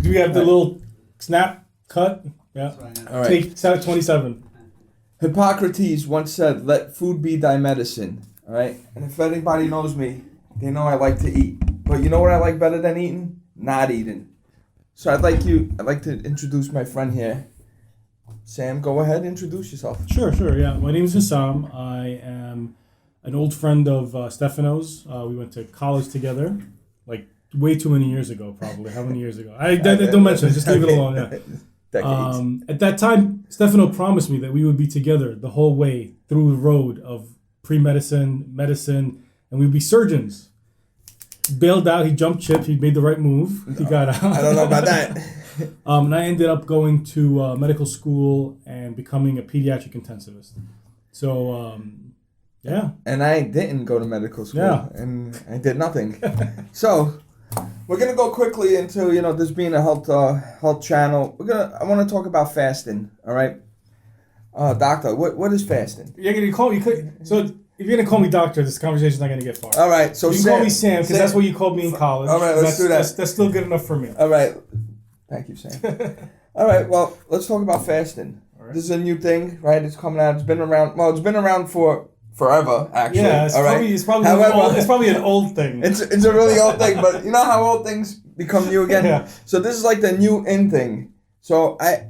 Do we have the little snap cut? Yeah. All right. Take 27. Hippocrates once said, "Let food be thy medicine." All right. And if anybody knows me, they know I like to eat. But you know what I like better than eating? Not eating. So I'd like to introduce my friend here. Sam, go ahead, introduce yourself. Sure, yeah. My name is Hassam. I am an old friend of Stefano's. We went to college together, like way too many years ago, probably. How many years ago? I don't mention it. Just leave it alone. Yeah. Decades. At that time, Stefano promised me that we would be together the whole way through the road of pre-medicine, medicine, and we'd be surgeons. Bailed out, he jumped ship, he made the right move. He got out. I don't know about that. And I ended up going to medical school and becoming a pediatric intensivist. So, yeah. And I didn't go to medical school. Yeah. And I did nothing. So, we're going to go quickly into, this being a health channel. I want to talk about fasting, all right? Doctor, what is fasting? You're going to call me... So... If you're going to call me doctor, this conversation's not going to get far. All right, so you can call me Sam, because that's what you called me in college. All right, let's do that. That's still good enough for me. All right. Thank you, Sam. All right, well, let's talk about fasting. Right. This is a new thing, right? It's coming out. It's been around for forever, actually. Yeah, it's probably an old thing. It's a really old thing, but you know how old things become new again? Yeah. So this is like the new in thing. So I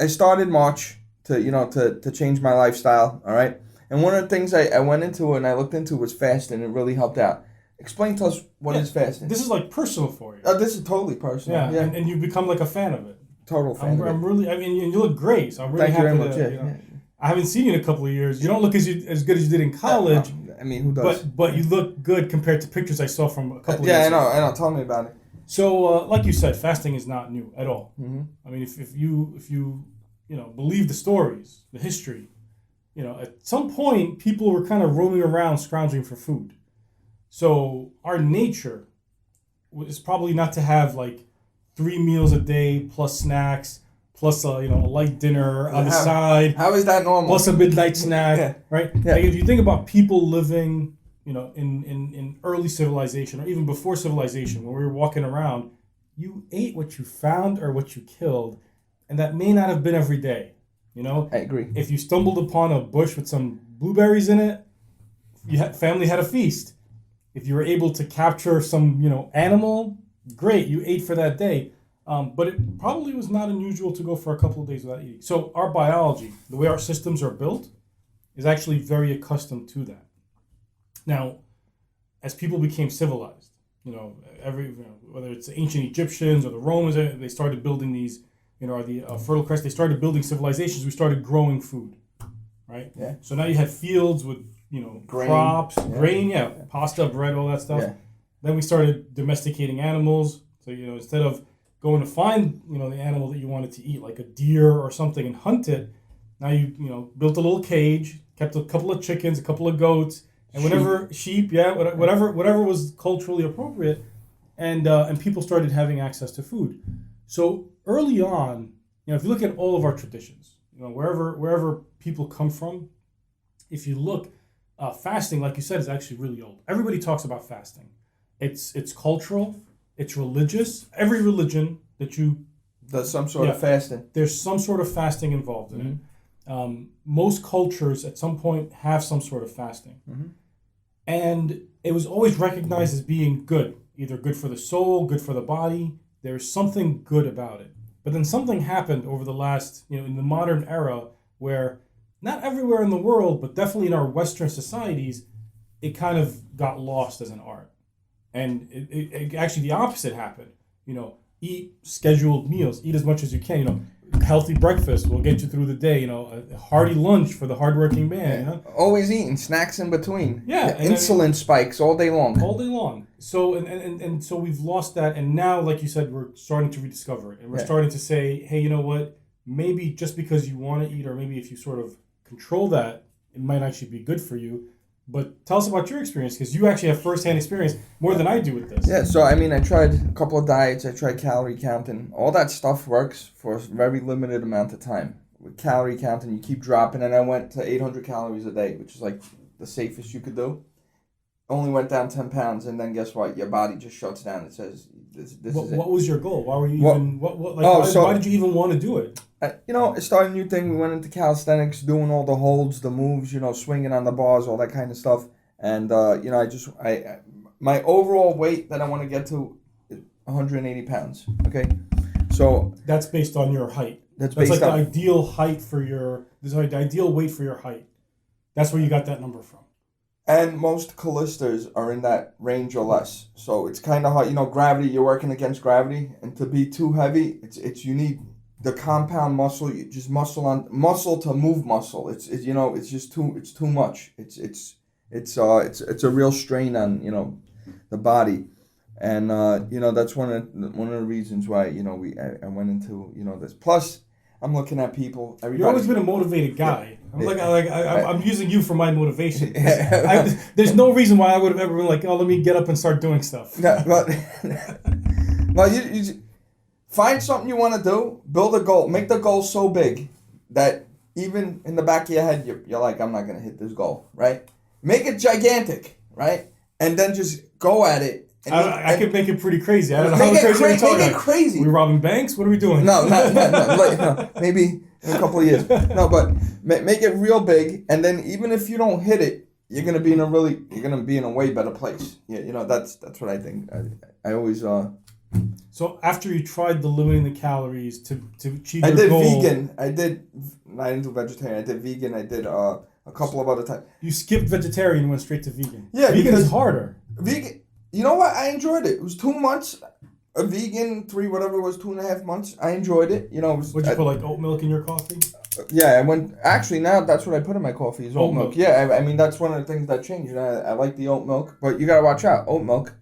started March to change my lifestyle, all right? And one of the things I went into and I looked into was fasting. It really helped out. Explain to us what is fasting. This is like personal for you. This is totally personal. Yeah. And you've become like a fan of it. Total fan. I'm really. I mean, you look great. So I'm really happy. Thank you very much. I haven't seen you in a couple of years. You don't look as good as you did in college. I mean, who does? But you look good compared to pictures I saw from a couple of years ago. ago. I know. Tell me about it. So, like you said, fasting is not new at all. Mm-hmm. I mean, if you believe the stories, the history. At some point, people were kind of roaming around scrounging for food. So our nature is probably not to have like 3 meals a day plus snacks, plus a light dinner on the side. How is that normal? Plus a midnight snack, right? Yeah. Like if you think about people living, in early civilization or even before civilization, when we were walking around, you ate what you found or what you killed, and that may not have been every day. I agree. If you stumbled upon a bush with some blueberries in it, family had a feast. If you were able to capture some, animal, great, you ate for that day. But it probably was not unusual to go for a couple of days without eating. So our biology, the way our systems are built, is actually very accustomed to that. Now, as people became civilized, whether it's the ancient Egyptians or the Romans, they started building these. The Fertile Crescent, they started building civilizations. We started growing food, right? Yeah. So now you had fields with, crops, grain, pasta, bread, all that stuff. Yeah. Then we started domesticating animals. So, instead of going to find, the animal that you wanted to eat, like a deer or something, and hunt it, now you built a little cage, kept a couple of chickens, a couple of goats, and sheep, whatever was culturally appropriate, and people started having access to food. So early on, if you look at all of our traditions, wherever people come from, if you look, fasting, like you said, is actually really old. Everybody talks about fasting. It's cultural, it's religious. Every religion that you does some sort of fasting. There's some sort of fasting involved in it. Most cultures at some point have some sort of fasting. Mm-hmm. And it was always recognized as being good, either good for the soul, good for the body. There's something good about it. But then something happened over the last, in the modern era where not everywhere in the world, but definitely in our Western societies, it kind of got lost as an art. And it actually the opposite happened. Eat scheduled meals, eat as much as you can, healthy breakfast will get you through the day, a hearty lunch for the hardworking man. Yeah. Always eating, snacks in between. Yeah. Insulin spikes all day long. All day long. So and so we've lost that, and now, like you said, we're starting to rediscover it. And we're starting to say, hey, you know what? Maybe just because you want to eat, or maybe if you sort of control that, it might actually be good for you. But tell us about your experience, because you actually have firsthand experience more than I do with this. Yeah, so I tried a couple of diets. I tried calorie counting. All that stuff works for a very limited amount of time. With calorie counting, you keep dropping, and I went to 800 calories a day, which is like the safest you could do. Only went down 10 pounds, and then guess what? Your body just shuts down. It says, this What, is it. what was your goal? Why were you What- even? What like? Oh, why did you even want to do it? I started a new thing. We went into calisthenics, doing all the holds, the moves, swinging on the bars, all that kind of stuff. And my overall weight that I want to get to is 180 pounds. Okay, so That's based on your height. that's That's based like on. the ideal height for your. This is like the ideal weight for your height. That's where you got that number from. And most callisters are in that range or less. So it's kind of hard. Gravity. You're working against gravity, and to be too heavy, it's you need the compound muscle. You just muscle to move muscle. It's just too much. It's a real strain on the body, and that's one of the reasons why I went into this. Plus, I'm looking at people. You've always been a motivated guy. I'm using you for my motivation. Yeah. There's no reason why I would have ever been like, oh, let me get up and start doing stuff. Yeah, but you find something you want to do. Build a goal. Make the goal so big that even in the back of your head, you're like, I'm not gonna hit this goal, right? Make it gigantic, right? And then just go at it. I could make it pretty crazy. I don't know how crazy we're talking. Make it crazy. We robbing banks? What are we doing? No, no. Maybe in a couple of years. No, but make it real big, and then even if you don't hit it, you're gonna be in a way better place. Yeah, that's what I think. I always. So after you tried the limiting the calories to achieve I your did goal, vegan. I didn't do vegetarian. I did vegan. I did a couple of other times. you skipped vegetarian and went straight to vegan. Yeah, vegan because is harder. Vegan. You know what? I enjoyed it. It was 2 months. A vegan, 2.5 months. I enjoyed it. It was. Would you put like oat milk in your coffee? Yeah, I went. Actually, now that's what I put in my coffee is oat milk. Yeah, I mean that's one of the things that changed. I like the oat milk, but you gotta watch out. Oat milk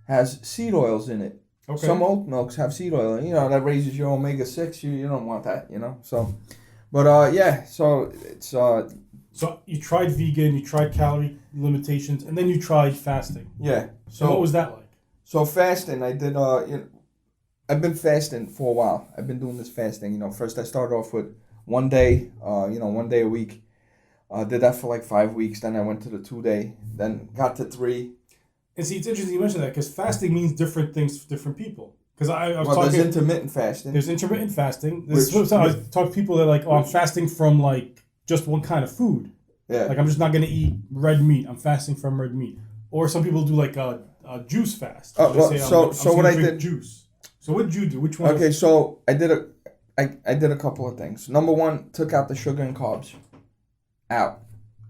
has seed oils in it. Okay. Some oat milks have seed oil, and that raises your omega-6. You don't want that, So, but yeah, so it's So you tried vegan, you tried calorie limitations, and then you tried fasting. yeah. So what was that like? So fasting, I did. I've been fasting for a while. I've been doing this fasting. First I started off with 1 day. 1 day a week. Did that for like 5 weeks. Then I went to the 2 day. Then got to 3. And see, it's interesting you mentioned that because fasting means different things for different people. Because I was There's talking. intermittent fasting. There's intermittent fasting. I talk to people that are like, oh, I'm fasting from like just one kind of food. Yeah. Like I'm just not gonna eat red meat. I'm fasting from red meat. Or some people do like a juice fast. So what I did. Juice. So what did you do? Which one? Okay, so I did a couple of things. Number one, took out the sugar and carbs. Out.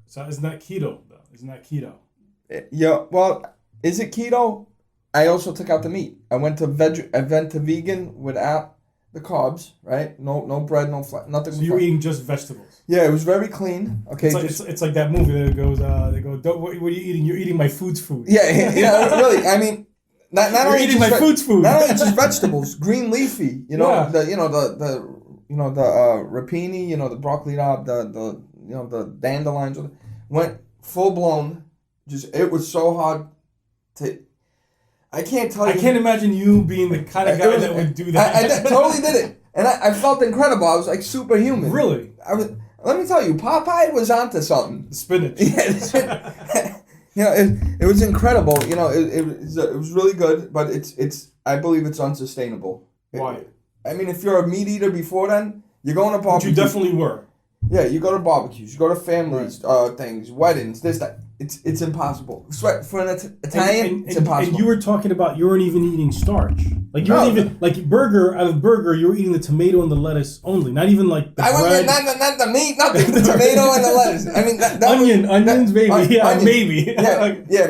So isn't that keto though? Isn't that keto? Yeah. Well, is it keto? I also took out the meat. I went to vegan without the carbs, right? No bread, no fat, nothing. So you're eating just vegetables. Yeah, it was very clean. Okay, it's like that movie that goes. They go. What are you eating? You're eating my food's food. Yeah, really. I mean, not you're only eating my food's food. Not only just vegetables, green leafy. Yeah. The rapini. The broccoli rabe, the dandelions. Went full blown. It was so hard to. I can't tell you. I can't imagine you being the kind of guy that would do that. I totally did it, and I felt incredible. I was like superhuman. Really? Let me tell you, Popeye was onto something. Spinach. It was incredible. It was really good, but it's. I believe it's unsustainable. Why? I mean, if you're a meat eater before then, you're going to barbecues. But you definitely were. Yeah, you go to barbecues, you go to families, things, weddings, this, that. It's impossible. For an Italian, it's impossible. And you were talking about you weren't even eating starch. Like you weren't even out of burger, you were eating the tomato and the lettuce only. Not even like the bread. Not the meat, nothing. The tomato and the lettuce. I mean, onions, maybe. Onions. Maybe.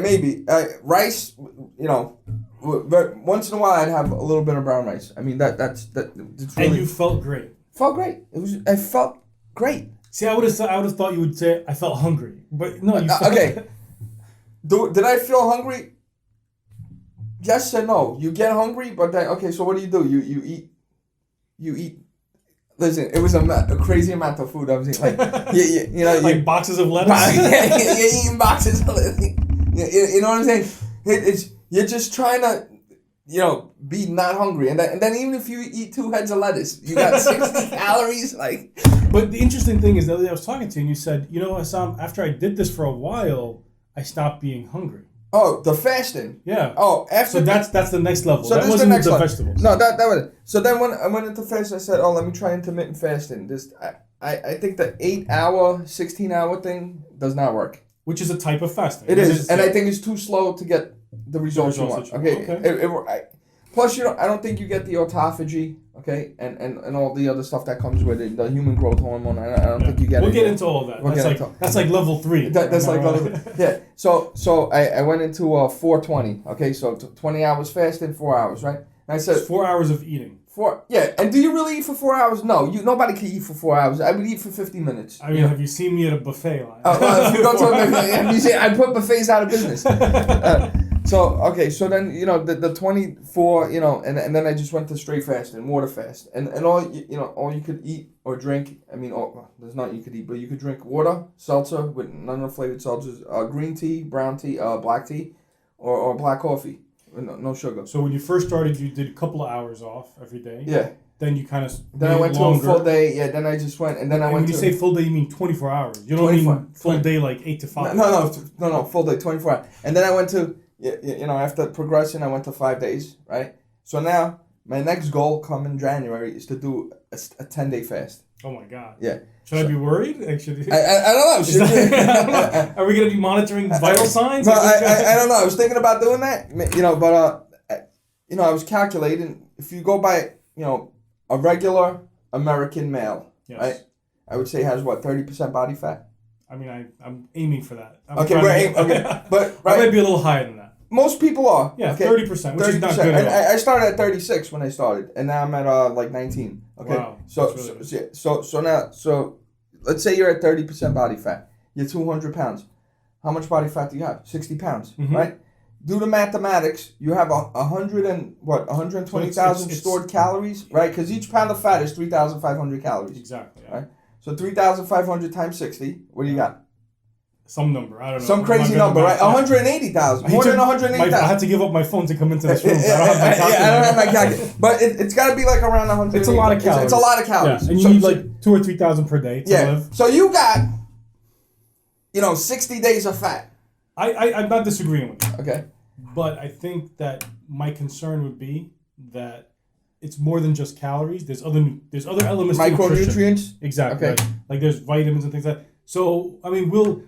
Maybe. Rice. Once in a while, I'd have a little bit of brown rice. I mean, that's really. And you felt great. Felt great. I felt great. See, I would have thought you would say I felt hungry, but no. You felt okay. Did I feel hungry? Yes and no. You get hungry, but then okay. So what do? You eat. Listen, it was a crazy amount of food I was eating. Like like boxes of lettuce. You're eating boxes of lettuce. You know what I'm saying? You're just trying to. Be not hungry, and then even if you eat 2 heads of lettuce, you got 60 calories. Like, but the interesting thing is, the other day I was talking to you, and you said, Assam, after I did this for a while, I stopped being hungry. Oh, the fasting. Yeah. Oh, after. So that's the next level. So that this is wasn't the next the level. vegetables. No, that was it. So then when I went into fast, I said, "Oh, let me try intermittent fasting." I think the 8-hour, 16-hour thing does not work. Which is a type of fasting. It is, and I think it's too slow to get the results you want. that you want. Okay. Plus, I don't think you get the autophagy. Okay, and all the other stuff that comes with it, the human growth hormone. I don't think you get it. We'll get into all that. That's like level 3. That's like level. Yeah. So I went into 4:20. Okay, so 20 hours fasting, 4 hours, right? And I said it's 4 hours of eating. And do you really eat for 4 hours? No, nobody can eat for 4 hours. I would eat for 50 minutes. I mean, have you seen me at a buffet line? If you go to a buffet, I put buffets out of business. So then the 24, and then I just went to straight fasting, water fast, and all you could eat or drink. I mean, there's nothing you could eat, but you could drink water, seltzer with none of the flavored seltzers, green tea, brown tea, black tea, or black coffee. No sugar. So when you first started, you did a couple of hours off every day. Yeah. Then you kind of. Then I went to a full day. Yeah. Then I just went, and then I went. When you say full day, you mean 24 hours. You don't mean full day like 8 to 5. No, full day, 24 hours. And then I went to, after progressing, I went to 5 days. Right. So now my next goal coming January is to do a 10-day fast. Oh my God. Yeah. Should I be worried? Actually, I don't know. I don't know. Are we going to be monitoring vital signs? No, I don't know. I was thinking about doing that, but I was calculating if you go by, a regular American male, yes. Right? I would say has 30% body fat. I mean, I'm aiming for that. Okay, but right, I might be a little higher than that. Most people are. Yeah, okay? 30%, which is not good and at all. I started at 36 when I started, and now I'm at 19. Okay. Wow. So let's say you're at 30% body fat. You're 200 pounds. How much body fat do you have? 60 pounds, right? Do the mathematics. You have 120,000 stored calories, right? Because each pound of fat is 3,500 calories. Exactly. Yeah. Right. So 3,500 times 60. What do you got? Some number. I don't know. Some crazy number, right? 180,000. More than 180,000. I had to give up my phone to come into this room. So I don't have my calculator. But it's got to be like around 100. It's a lot of calories. It's a lot of calories. Yeah. And you need like 2,000 or 3,000 per day to live. So you got, 60 days of fat. I'm not disagreeing with you. Okay. But I think that my concern would be that it's more than just calories. There's other elements. Micronutrients. Exactly. Okay. Right? Like there's vitamins and things like that. So I mean, we'll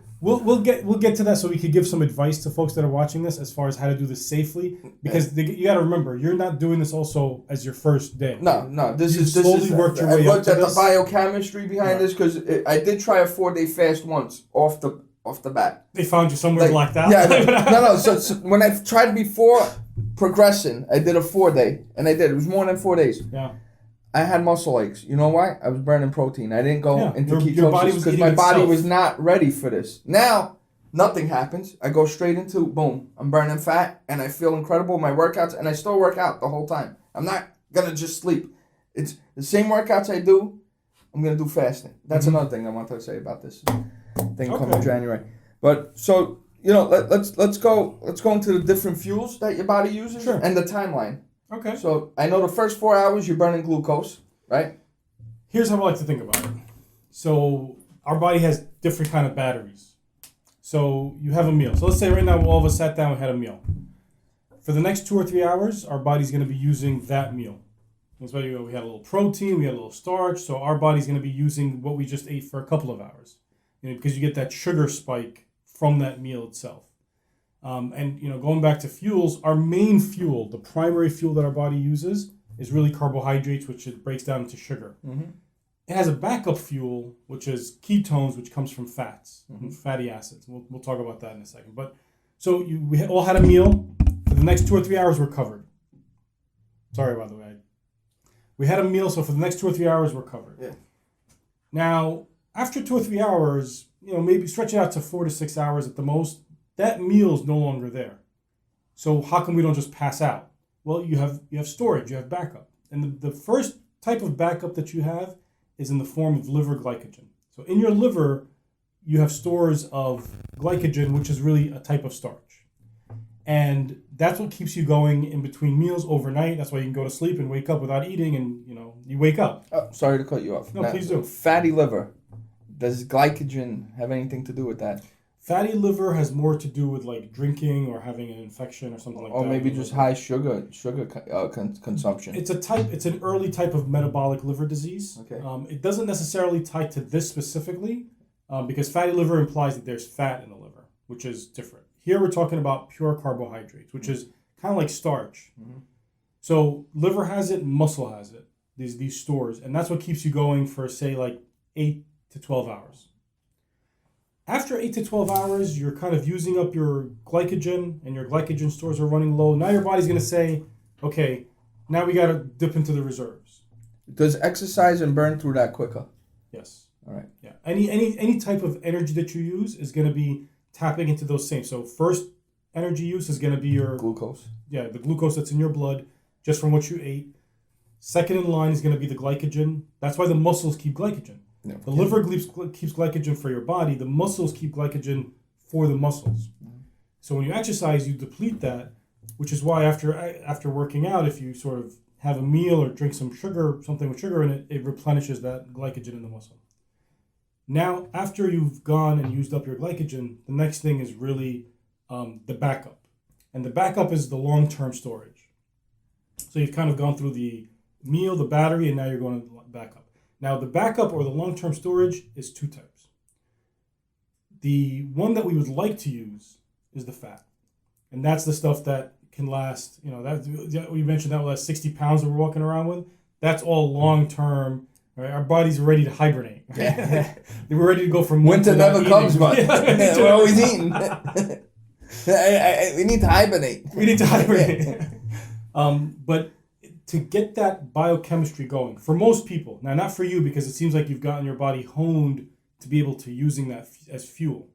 get to that so we could give some advice to folks that are watching this as far as how to do this safely. Because you got to remember, you're not doing this also as your first day. No. This is worked your way I up looked to at this. the biochemistry behind this because I did try a 4-day fast once off the bat. They found you somewhere blacked out. Yeah. No. So when I tried before progressing, I did a 4-day, and I did. It was more than 4 days. Yeah. I had muscle aches. You know why? I was burning protein. I didn't go into ketosis because my body was not ready for this. Now, nothing happens. I go straight into, boom, I'm burning fat, and I feel incredible. My workouts, and I still work out the whole time. I'm not going to just sleep. It's the same workouts I do, I'm going to do fasting. That's another thing I want to say about this thing coming January. But, so, let's go into the different fuels that your body uses and the timeline. Okay. So I know the first 4 hours you're burning glucose, right? Here's how I like to think about it. So our body has different kind of batteries. So you have a meal. So let's say right now all of us sat down and had a meal. For the next 2 or 3 hours, our body's going to be using that meal. That's why we had a little protein, we had a little starch. So our body's going to be using what we just ate for a couple of hours, because you get that sugar spike from that meal itself. Going back to fuels, our main fuel, the primary fuel that our body uses, is really carbohydrates, which it breaks down into sugar. Mm-hmm. It has a backup fuel, which is ketones, which comes from fats, fatty acids. We'll talk about that in a second. But so we all had a meal. For the next 2 or 3 hours, we're covered. Sorry, by the way. We had a meal, so for the next 2 or 3 hours, we're covered. Yeah. Now, after 2 or 3 hours, maybe stretch it out to 4 to 6 hours at the most. That meal is no longer there. So how come we don't just pass out? Well, you have storage, you have backup. And the first type of backup that you have is in the form of liver glycogen. So in your liver, you have stores of glycogen, which is really a type of starch. And that's what keeps you going in between meals overnight. That's why you can go to sleep and wake up without eating, and you wake up. Oh, sorry to cut you off. No, please do. Fatty liver. Does glycogen have anything to do with that? Fatty liver has more to do with like drinking or having an infection or something like that. Or maybe just high sugar consumption. It's an early type of metabolic liver disease. Okay. It doesn't necessarily tie to this specifically, because fatty liver implies that there's fat in the liver, which is different. Here we're talking about pure carbohydrates, which is kind of like starch. Mm-hmm. So liver has it, muscle has it, these stores, and that's what keeps you going for, say, like 8 to 12 hours. After 8 to 12 hours, you're kind of using up your glycogen, and your glycogen stores are running low. Now your body's going to say, okay, now we got to dip into the reserves. Does exercise and burn through that quicker? Yes. All right. Yeah. Any type of energy that you use is going to be tapping into those same. So first energy use is going to be your glucose. Yeah, the glucose that's in your blood just from what you ate. Second in line is going to be the glycogen. That's why the muscles keep glycogen. Yeah. The liver keeps glycogen for your body. The muscles keep glycogen for the muscles. Mm-hmm. So when you exercise, you deplete that, which is why after working out, if you sort of have a meal or drink some sugar, something with sugar in it, it replenishes that glycogen in the muscle. Now, after you've gone and used up your glycogen, the next thing is really the backup. And the backup is the long-term storage. So you've kind of gone through the meal, the battery, and now you're going to backup. Now, the backup or the long-term storage is two types. The one that we would like to use is the fat. And that's the stuff that can last, that we mentioned that last 60 pounds that we're walking around with. That's all long-term. Right? Our bodies are ready to hibernate. Right? Yeah. We're ready to go from winter never comes, but we're always eating. We need to hibernate. We need to hibernate. But to get that biochemistry going, for most people, now not for you because it seems like you've gotten your body honed to be able to using that as fuel.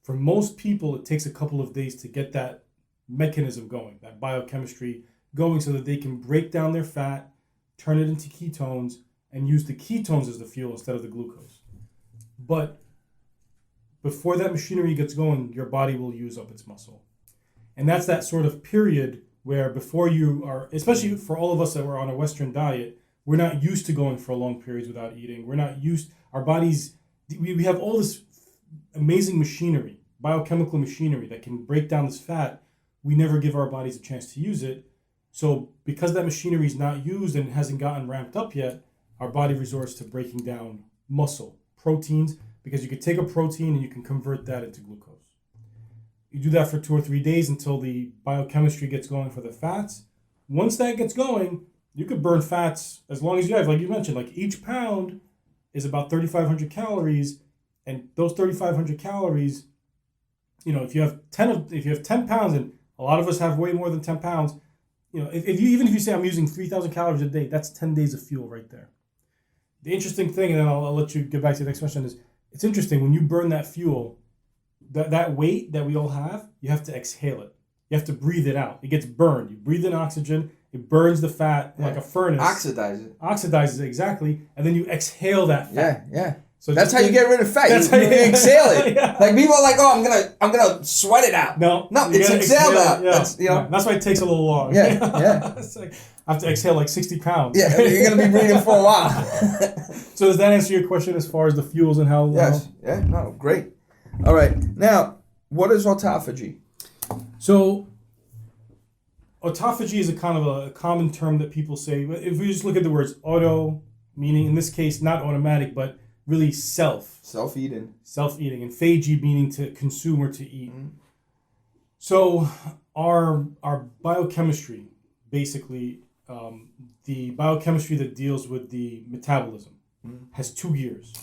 For most people, it takes a couple of days to get that mechanism going, that biochemistry going so that they can break down their fat, turn it into ketones, and use the ketones as the fuel instead of the glucose. But before that machinery gets going, your body will use up its muscle. And that's that sort of period where before you are, especially for all of us that were on a Western diet, we're not used to going for long periods without eating. We're not used, our bodies, we have all this amazing machinery, biochemical machinery that can break down this fat. We never give our bodies a chance to use it. So because that machinery is not used and hasn't gotten ramped up yet, our body resorts to breaking down muscle, proteins, because you could take a protein and you can convert that into glucose. You do that for 2 or 3 days until the biochemistry gets going for the fats. Once that gets going, you could burn fats as long as you have, like you mentioned, like each pound is about 3,500 calories, and those 3,500 calories, if you have 10 pounds, and a lot of us have way more than 10 pounds, if you say I'm using 3,000 calories a day, that's 10 days of fuel right there. The interesting thing, and then I'll let you get back to the next question, is it's interesting when you burn that fuel, that weight that we all have, you have to exhale it. You have to breathe it out. It gets burned. You breathe in oxygen. It burns the fat like a furnace. Oxidizes it, exactly. And then you exhale that fat. Yeah. So that's how you get rid of fat. You exhale it. Yeah. Like people are like, oh, I'm gonna sweat it out. No, it's exhaled out. Yeah. That's why it takes a little long. Yeah. It's like, I have to exhale like 60 pounds. Yeah, you're gonna be breathing for a while. So does that answer your question as far as the fuels and how? Yes. Yeah. No. Great. All right. Now, what is autophagy? So, autophagy is a kind of a common term that people say. If we just look at the words auto, meaning in this case not automatic, but really self-eating, and phagy meaning to consume or to eat. Mm-hmm. So our biochemistry, basically, the biochemistry that deals with the metabolism, has 2 gears.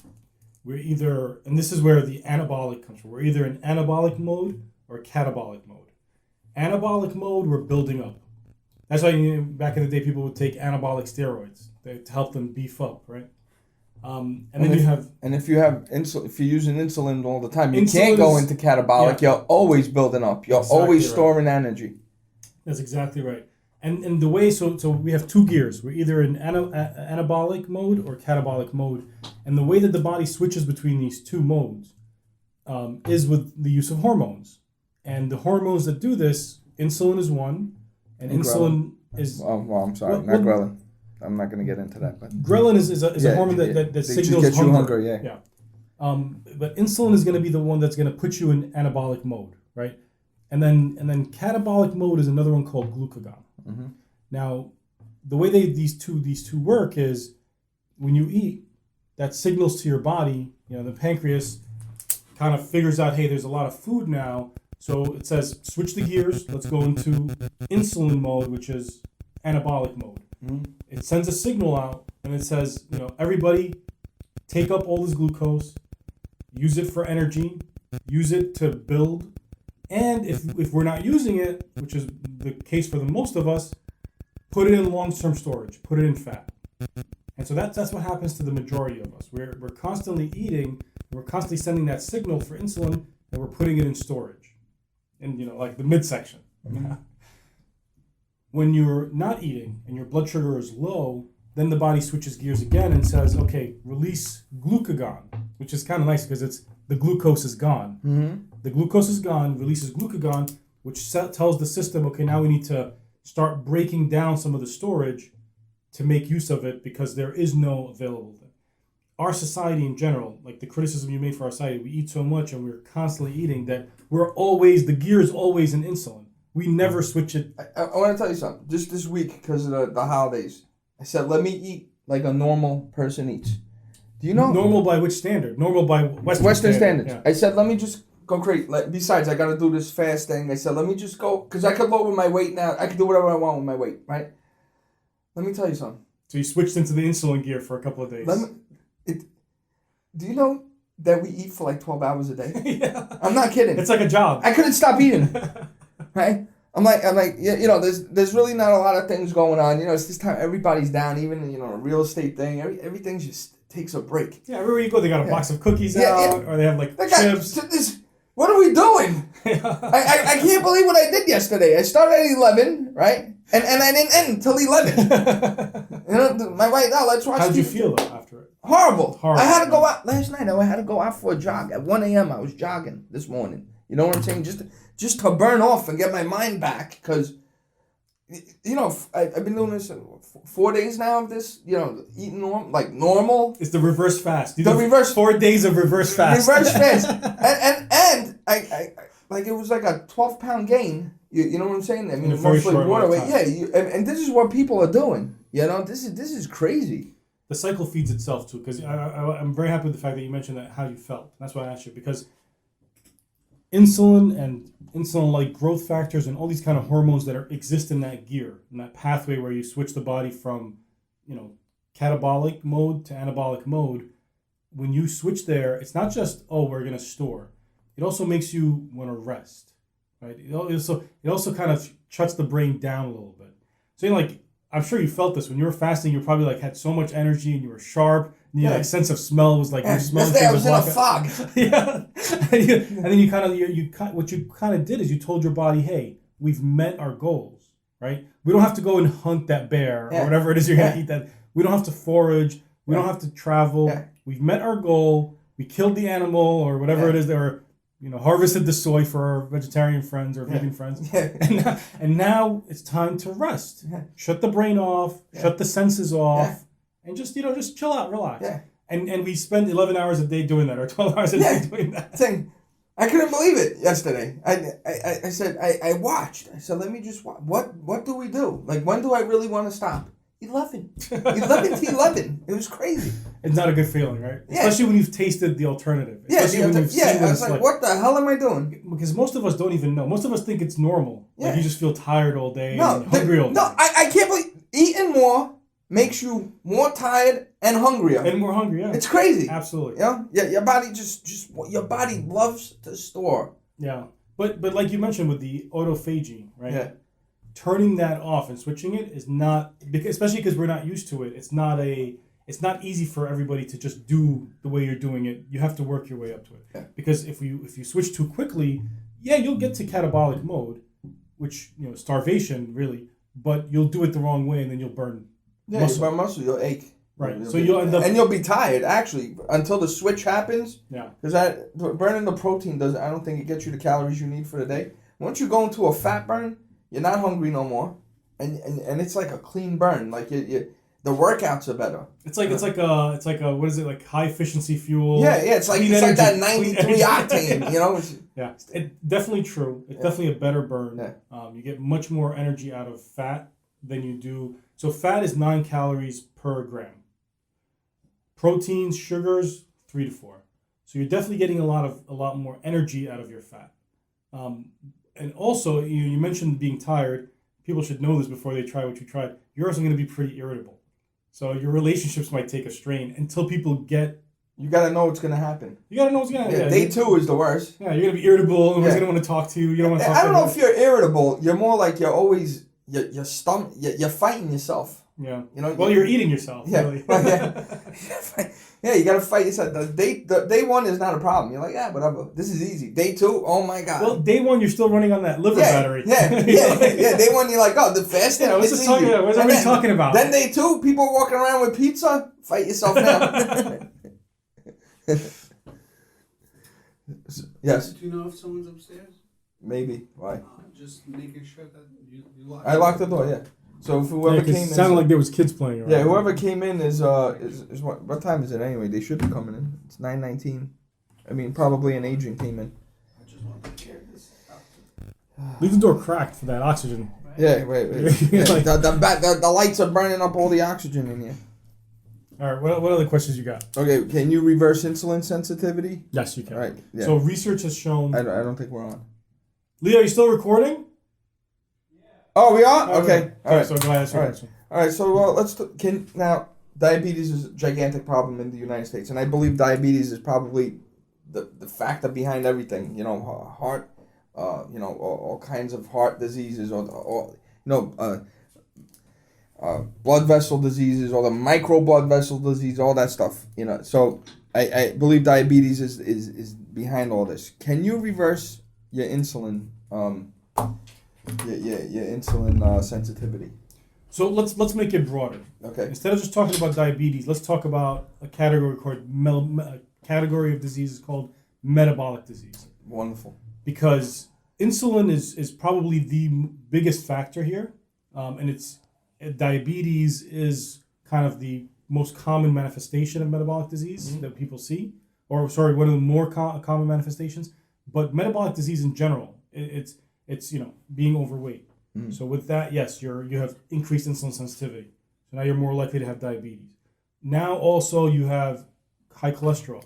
We're either, and this is where the anabolic comes from, we're either in anabolic mode or catabolic mode. Anabolic mode, we're building up. That's why back in the day people would take anabolic steroids to help them beef up, right? And if you're using insulin all the time, you can't go into catabolic. You're always building up. You're always storing energy. That's exactly right. And the way, so we have 2 gears. We're either in anabolic mode or catabolic mode. And the way that the body switches between these 2 modes is with the use of hormones. And the hormones that do this, insulin is one, and insulin is... Well, I'm sorry, not ghrelin. I'm not going to get into that. But ghrelin is a hormone that signals gets you hungry. Yeah. But insulin is going to be the one that's going to put you in anabolic mode, right? And then catabolic mode is another one called glucagon. Mm-hmm. Now, the way these two work is when you eat, that signals to your body. The pancreas kind of figures out, hey, there's a lot of food now, so it says switch the gears. Let's go into insulin mode, which is anabolic mode. Mm-hmm. It sends a signal out, and it says, everybody, take up all this glucose, use it for energy, use it to build, and if we're not using it, which is the case for the most of us, put it in long-term storage, put it in fat. And so that's what happens to the majority of us. We're constantly eating, we're constantly sending that signal for insulin, and we're putting it in storage, in like the midsection. Mm-hmm. When you're not eating and your blood sugar is low, then the body switches gears again and says, okay, release glucagon, which is kind of nice because it's the glucose is gone. Mm-hmm. The glucose is gone, releases glucagon, which tells the system, okay, now we need to start breaking down some of the storage to make use of it because there is no available thing. Our society in general, like the criticism you made for our society, we eat so much and we're constantly eating that the gear is always in insulin. We never switch it. I want to tell you something. Just this week, because of the holidays, I said, let me eat like a normal person eats. Do you know? Normal by which standard? Normal by Western standards. Yeah. I said, let me just go crazy. Besides, I got to do this fast thing. I said, let me just go, because I could lower my weight now. I can do whatever I want with my weight, right? Let me tell you something. So you switched into the insulin gear for a couple of days. Do you know that we eat for like 12 hours a day? Yeah. I'm not kidding. It's like a job. I couldn't stop eating. Right? I'm like, there's really not a lot of things going on. It's this time everybody's down, even, a real estate thing. Everything just takes a break. Yeah, everywhere you go, they got a box of cookies out, or they have like chips. What are we doing? I can't believe what I did yesterday. I started at 11, right? And I didn't end until 11. My wife, let's watch. How'd you feel though after it? Horrible. I had to go out last night. I had to go out for a jog at 1 a.m. I was jogging this morning. You know what I'm saying? Just to burn off and get my mind back, because I've been doing this 4 days now of this. Eating normal. It's the reverse fast. The reverse 4 days of reverse fast. Reverse fast. and I it was like a 12-pound gain. You know what I'm saying? I mean, mostly water weight. Yeah, and this is what people are doing. This is crazy. The cycle feeds itself too, because I'm very happy with the fact that you mentioned that how you felt. That's why I asked you, because insulin and insulin-like growth factors and all these kind of hormones that exist in that gear, in that pathway where you switch the body from, catabolic mode to anabolic mode. When you switch there, it's not just, we're going to store. It also makes you want to rest, right? It also kind of shuts the brain down a little bit. So I'm sure you felt this when you were fasting. You probably had so much energy and you were sharp. And your sense of smell was like you smelled things. I was in a fog. Yeah, and then you what you kind of did is you told your body, hey, we've met our goals, right? We don't have to go and hunt that bear or whatever it is you're gonna eat. That we don't have to forage. We don't have to travel. Yeah. We've met our goal. We killed the animal or whatever it is that were. Harvested the soy for our vegetarian friends or vegan friends. Yeah. And now it's time to rest. Yeah. Shut the brain off, shut the senses off, and just chill out, relax. Yeah. And we spend 11 hours a day doing that, or 12 hours a day doing that. I couldn't believe it yesterday. I said, I watched. I said, let me just watch. What do we do? Like, when do I really want to stop? 11 to 11. It was crazy. It's not a good feeling, right? Yeah. Especially when you've tasted the alternative. Yeah, Especially when you've seen I was like, what the hell am I doing? Because most of us don't even know. Most of us think it's normal. Yeah. Like you just feel tired all day and hungry all day. No, I can't believe eating more makes you more tired and hungrier. And more hungry, yeah. It's crazy. Absolutely. Yeah, your body just your body loves to store. Yeah. But like you mentioned with the autophagy, right? Yeah. Turning that off and switching it is not, especially because we're not used to it. It's not easy for everybody to just do the way you're doing it. You have to work your way up to it. Yeah. Because if you switch too quickly, you'll get to catabolic mode, which starvation really, but you'll do it the wrong way and then you'll burn muscle. You'll burn muscle, you'll ache. Right. You'll end up, and you'll be tired actually until the switch happens. Yeah. Because burning the protein I don't think it gets you the calories you need for the day. Once you go into a fat burn, you're not hungry no more, and it's like a clean burn. Like The workouts are better. It's like a what is it, like high efficiency fuel? Yeah, it's like that 93 octane, you know. Yeah, it's definitely true. It's definitely a better burn. Yeah. You get much more energy out of fat than you do. So fat is 9 calories per gram. Proteins, sugars, 3 to 4. So you're definitely getting a lot more energy out of your fat. And also, you mentioned being tired. People should know this before they try what you tried. You're also going to be pretty irritable. So your relationships might take a strain until people get. You gotta know what's gonna happen. You gotta know what's gonna happen. Yeah, day 2 is the worst. Yeah, you're gonna be irritable. Nobody's gonna want to talk to you. You don't want to talk. I don't know if you're irritable. You're more like you're always your stomach. You're fighting yourself. Yeah. You know. Well, you're eating yourself. Yeah. Really. Yeah, you gotta fight yourself. The day 1 is not a problem. You're like, yeah, whatever. This is easy. Day 2, oh my god. Well, day 1 you're still running on that liver battery. Yeah. Day 1 you're like, oh, the fasting. Yeah, what's everybody talking about? Then day 2, people walking around with pizza. Fight yourself now. Yes. Do you know if someone's upstairs? Maybe. Why? Just making sure that you lock. I locked the door. Yeah. So if whoever came in, it sounded like there was kids playing around. Yeah, whoever came in is what time is it anyway? They should be coming in. It's 9:19. I mean, probably an agent came in. I just want to check this out. Leave the door cracked for that oxygen. Yeah, wait. Yeah, the lights are burning up all the oxygen in here. All right, what other questions you got? Okay, can you reverse insulin sensitivity? Yes, you can. All right. Yeah. So research has shown. I don't think we're on. Leo, are you still recording? Oh, we are? Okay. All right. So go ahead. All right. So now diabetes is a gigantic problem in the United States, and I believe diabetes is probably the factor behind everything. You know, heart, all kinds of heart diseases, or blood vessel diseases, or the micro blood vessel disease, all that stuff. You know, so I believe diabetes is behind all this. Can you reverse your insulin? Your insulin sensitivity. So let's make it broader. Okay. Instead of just talking about diabetes, let's talk about a category of diseases called metabolic disease. Wonderful. Because insulin is probably the biggest factor here, and diabetes is kind of the most common manifestation of metabolic disease that people see, one of the more common manifestations. But metabolic disease in general, it's being overweight. So with that, yes, you have increased insulin sensitivity. So now you're more likely to have diabetes. Now also you have high cholesterol.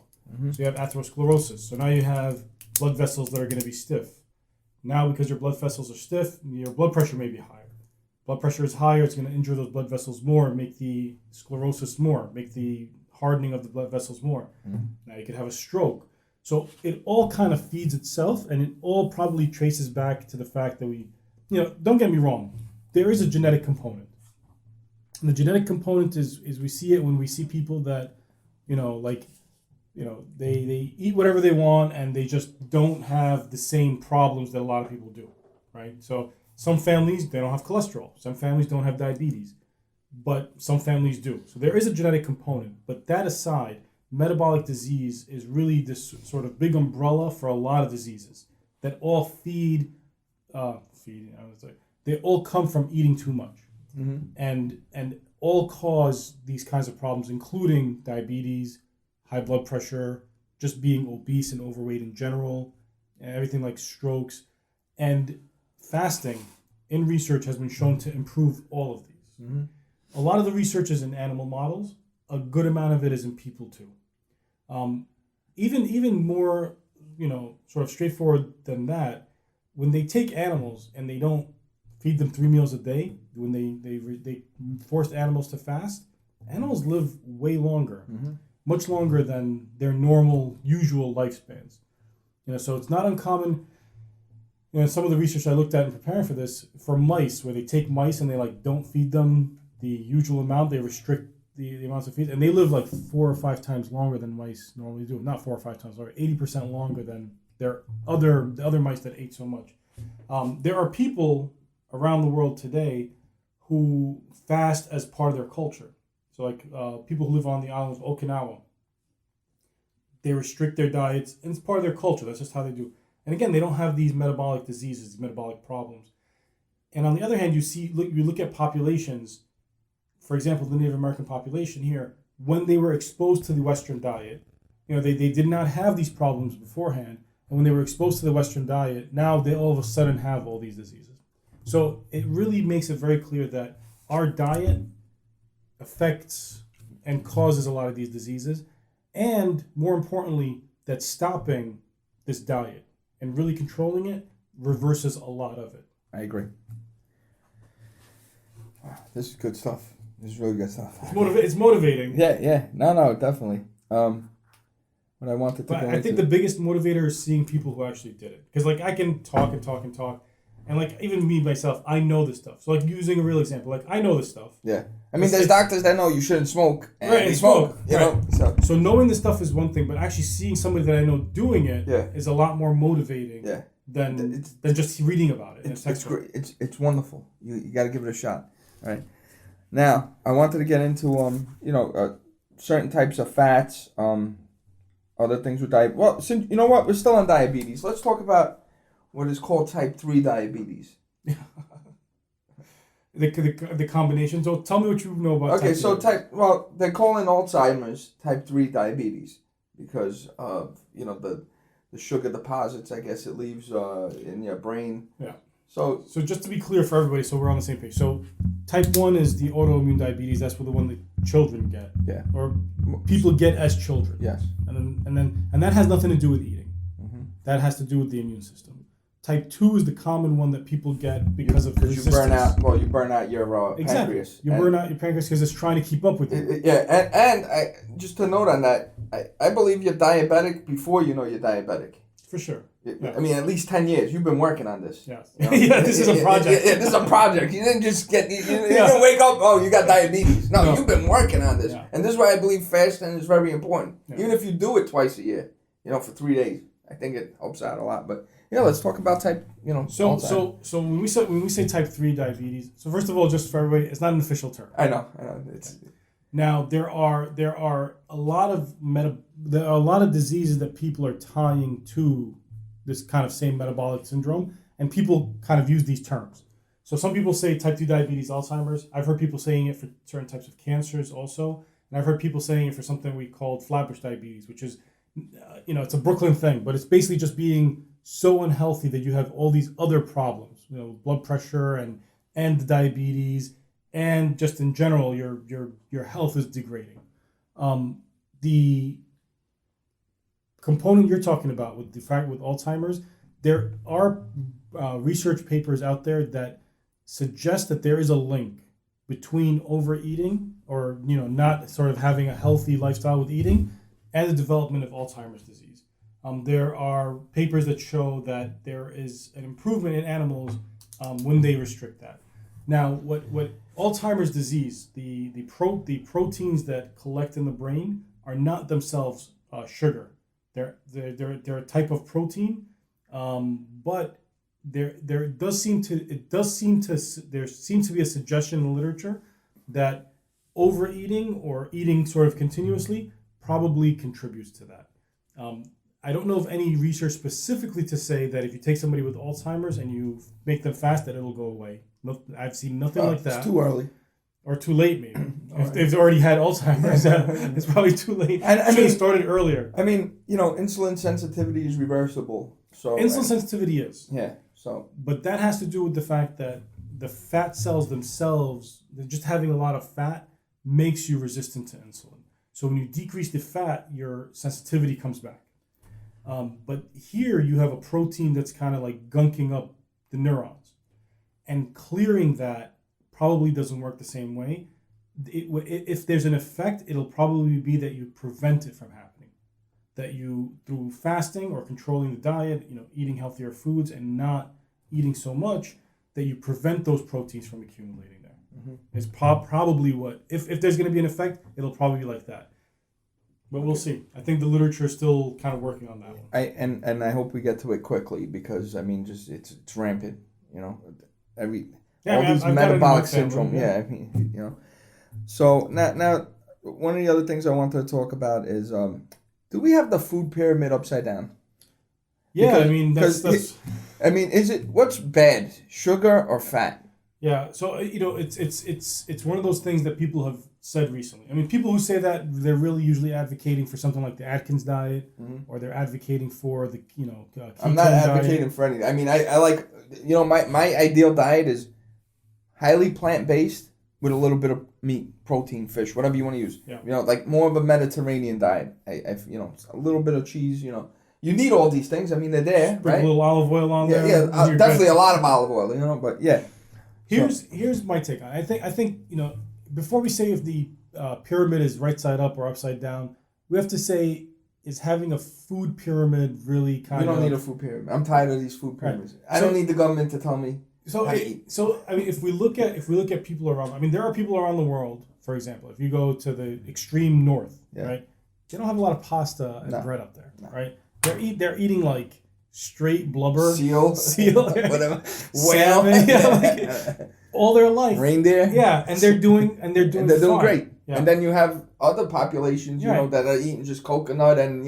So you have atherosclerosis. So now you have blood vessels that are going to be stiff. Now because your blood vessels are stiff, your blood pressure may be higher. Blood pressure is higher, it's going to injure those blood vessels more, make the sclerosis more, make the hardening of the blood vessels more. Now you could have a stroke. So it all kind of feeds itself, and it all probably traces back to the fact that don't get me wrong, there is a genetic component. And the genetic component is we see it when we see people that, they eat whatever they want and they just don't have the same problems that a lot of people do, right? So some families, they don't have cholesterol. Some families don't have diabetes, but some families do. So there is a genetic component. But that aside, metabolic disease is really this sort of big umbrella for a lot of diseases that all they all come from eating too much, and all cause these kinds of problems, including diabetes, high blood pressure, just being obese and overweight in general, and everything like strokes. And fasting in research has been shown to improve all of these. A lot of the research is in animal models. A good amount of it is in people too. Even more, sort of straightforward than that, when they take animals and they don't feed them 3 meals a day, when they force animals to fast, animals live way longer, much longer than their normal, usual lifespans. So it's not uncommon. Some of the research I looked at in preparing for this, for mice, where they take mice and they don't feed them the usual amount, they restrict the amounts of feed, and they live 4 or 5 times longer than mice normally do. Not 4 or 5 times longer, 80% longer than the other mice that ate so much. There are people around the world today who fast as part of their culture. So people who live on the island of Okinawa, they restrict their diets, and it's part of their culture. That's just how they do. And again, they don't have these metabolic diseases, metabolic problems. And on the other hand, you look at populations for example, the Native American population here, when they were exposed to the Western diet, they did not have these problems beforehand. And when they were exposed to the Western diet, now they all of a sudden have all these diseases. So it really makes it very clear that our diet affects and causes a lot of these diseases. And more importantly, that stopping this diet and really controlling it reverses a lot of it. I agree. Wow, this is good stuff. This is really good stuff. It's motivating. Yeah. No, definitely. What I wanted to But go I think the biggest motivator is seeing people who actually did it. Because, like, I can talk. And, like, even me, myself, I know this stuff. So, like, using a real example, like, I know this stuff. Yeah. I mean, there's doctors that know you shouldn't smoke. And right, they smoke. You know? So knowing this stuff is one thing, but actually seeing somebody that I know doing it is a lot more motivating than just reading about it. It's great. It's wonderful. You got to give it a shot. All right. Now, I wanted to get into, certain types of fats, other things with diabetes. Well, since, you know what? We're still on diabetes. Let's talk about what is called type 3 diabetes. the combination. So tell me what you know about okay, type 3. They're calling Alzheimer's type 3 diabetes because of, the sugar deposits, I guess it leaves in your brain. Yeah. So just to be clear for everybody, so we're on the same page. So type 1 is the autoimmune diabetes. That's the one that children get. Yeah. Or people get as children. Yes. And that has nothing to do with eating. Mm-hmm. That has to do with the immune system. Type 2 is the common one that people get because of resistance. You burn out your pancreas. You burn out your pancreas because it's trying to keep up with you. And I just to note on that, I believe you're diabetic before you know you're diabetic. For sure. I mean, at least 10 years. You've been working on this. Yes. Yeah, this is a project. This is a project. You didn't just you didn't wake up, you got diabetes. No, you've been working on this. Yeah. And this is why I believe fasting is very important. Yeah. Even if you do it twice a year, for 3 days, I think it helps out a lot. But let's talk about type, So when we say type 3 diabetes, so first of all, just for everybody, it's not an official term. I know. Now there are a lot of diseases that people are tying to this kind of same metabolic syndrome, and people kind of use these terms. So some people say type 2 diabetes, Alzheimer's. I've heard people saying it for certain types of cancers also, and I've heard people saying it for something we called Flatbush diabetes, which is, it's a Brooklyn thing, but it's basically just being so unhealthy that you have all these other problems, blood pressure and the diabetes, and just in general, your health is degrading. The component you're talking about with Alzheimer's, there are research papers out there that suggest that there is a link between overeating or not sort of having a healthy lifestyle with eating and the development of Alzheimer's disease. There are papers that show that there is an improvement in animals when they restrict that. Now, what Alzheimer's disease, the proteins that collect in the brain are not themselves sugar. They're a type of protein, but there seems to be a suggestion in the literature that overeating or eating sort of continuously probably contributes to that. I don't know of any research specifically to say that if you take somebody with Alzheimer's and you make them fast, that it'll go away. I've seen nothing like that. It's too early. Or too late, maybe. If they've already had Alzheimer's, it's probably too late. And should have started earlier. I mean, insulin sensitivity is reversible. So insulin sensitivity is. Yeah. So. But that has to do with the fact that the fat cells themselves, just having a lot of fat, makes you resistant to insulin. So when you decrease the fat, your sensitivity comes back. But here you have a protein that's kind of like gunking up the neurons, and clearing that probably doesn't work the same way. If there's an effect, it'll probably be that you prevent it from happening. That you, through fasting or controlling the diet, eating healthier foods and not eating so much, that you prevent those proteins from accumulating there. Mm-hmm. It's probably what, if there's going to be an effect, it'll probably be like that. But we'll see. I think the literature is still kind of working on that one. And I hope we get to it quickly because, I mean, just it's rampant, these metabolic syndrome. Yeah, I mean, So now, one of the other things I wanted to talk about is, do we have the food pyramid upside down? Yeah, that's is it what's bad, sugar or fat? Yeah, so it's one of those things that people have said recently. I mean, people who say that, they're really usually advocating for something like the Atkins diet, or they're advocating for the ketone I'm not advocating diet. for anything. I mean, I like, my ideal diet is highly plant-based with a little bit of meat, protein, fish, whatever you want to use. Yeah. Like more of a Mediterranean diet. A little bit of cheese, You need all these things. I mean, they're there, Put right? a little olive oil on there. Yeah, and you're definitely good. a lot of olive oil, but yeah. Here's my take on it. I think before we say if the pyramid is right side up or upside down, we have to say, is having a food pyramid really kind of... We don't need a food pyramid. I'm tired of these food pyramids. Right. I don't need the government to tell me So how to eat. I mean, if we look at people around, I mean, there are people around the world. For example, if you go to the extreme north, right, they don't have a lot of pasta and bread up there, right? They're eating like straight blubber, seal, whatever, whale, all their life, reindeer, and they're doing fine. Great. Yeah. And then you have other populations, that are eating just coconut and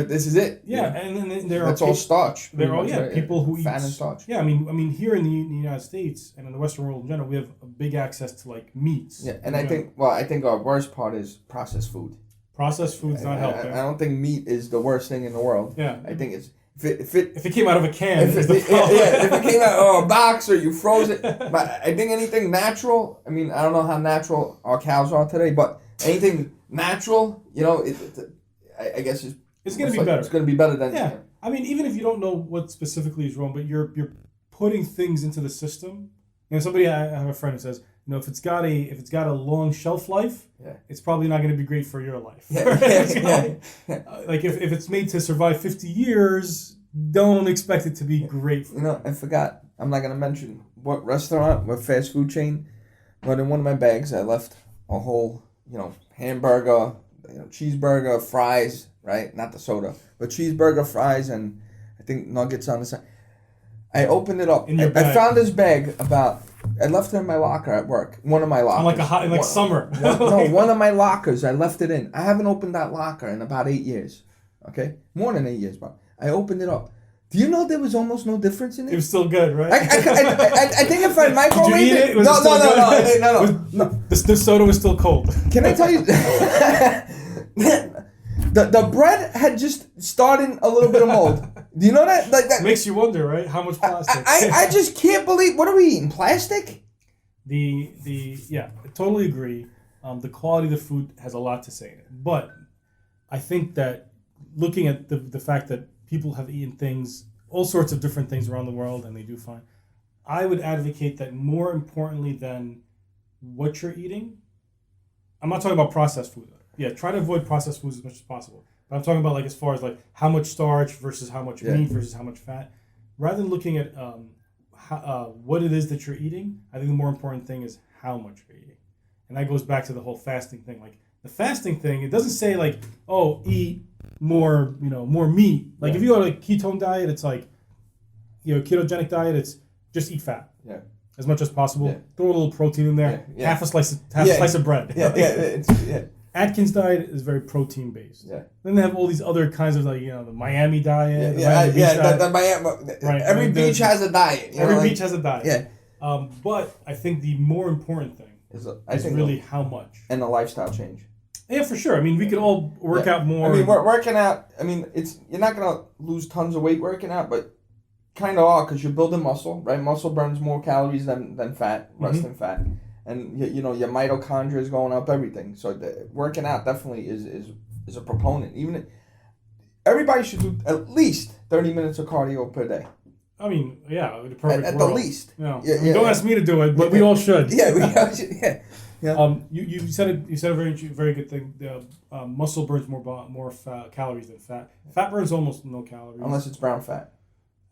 this is it. Yeah, and then there that's are all starch. There are people who eat fat and starch. Yeah, I mean here in the United States and in the Western world in general, we have a big access to like meats. Yeah, and I think our worst part is processed food. Processed food's not helping. I don't think meat is the worst thing in the world. Yeah, I think it's if it came out of a can, if it came out of a box or you froze it. But I think anything natural. I mean, I don't know how natural our cows are today, but anything natural, I guess it's going to be better. It's going to be better than I mean, even if you don't know what specifically is wrong, but you're putting things into the system. I have a friend who says, if it's got a long shelf life, it's probably not going to be great for your life. Like if it's made to survive 50 years, don't expect it to be great. I forgot. I'm not going to mention what restaurant, what fast food chain, but in one of my bags I left a whole, hamburger, cheeseburger, fries, right? Not the soda, but cheeseburger, fries, and I think nuggets on the side. I opened it up. I found this bag I left it in my locker at work. One of my lockers. Summer. One of my lockers. I left it in. I haven't opened that locker in about 8 years. Okay? More than 8 years, but I opened it up. Do you know there was almost no difference in it? It was still good, right? I think if I microwaved Did you eat it? No. The soda was still cold. Can I tell you? The bread had just started a little bit of mold. Do you know that? That makes you wonder, right? How much plastic? I just can't believe. What are we eating? Plastic? I totally agree. The quality of the food has a lot to say in it, but I think that looking at the fact that people have eaten all sorts of different things around the world, and they do fine, I would advocate that more importantly than what you're eating. I'm not talking about processed food. Yeah, try to avoid processed foods as much as possible. But I'm talking about as far as how much starch versus how much meat versus how much fat. Rather than looking at what it is that you're eating, I think the more important thing is how much you're eating. And that goes back to the whole fasting thing. The fasting thing, it doesn't say eat more, more meat. If you go to a ketone diet, it's ketogenic diet, it's just eat fat. Yeah. As much as possible. Yeah. Throw a little protein in there. Yeah. Half a slice of bread. Yeah. Atkins diet is very protein based. Yeah. Then they have all these other kinds of the Miami diet. The Miami. Right. Every beach has a diet. Every beach has a diet. Yeah. But I think the more important thing is really how much. And the lifestyle change. Yeah, for sure. I mean, we could all work out more. I mean, working out. I mean, you're not gonna lose tons of weight working out, but kind of are because you're building muscle, right? Muscle burns more calories than fat, less than fat. And your mitochondria is going up, everything. So working out definitely is a proponent. Everybody should do at least 30 minutes of cardio per day. I mean, yeah, the perfect at world. the least. Don't ask me to do it, but we all should. Yeah, we all should. Yeah. You said it. You said a very good thing. The muscle burns more calories than fat. Fat burns almost no calories unless it's brown fat.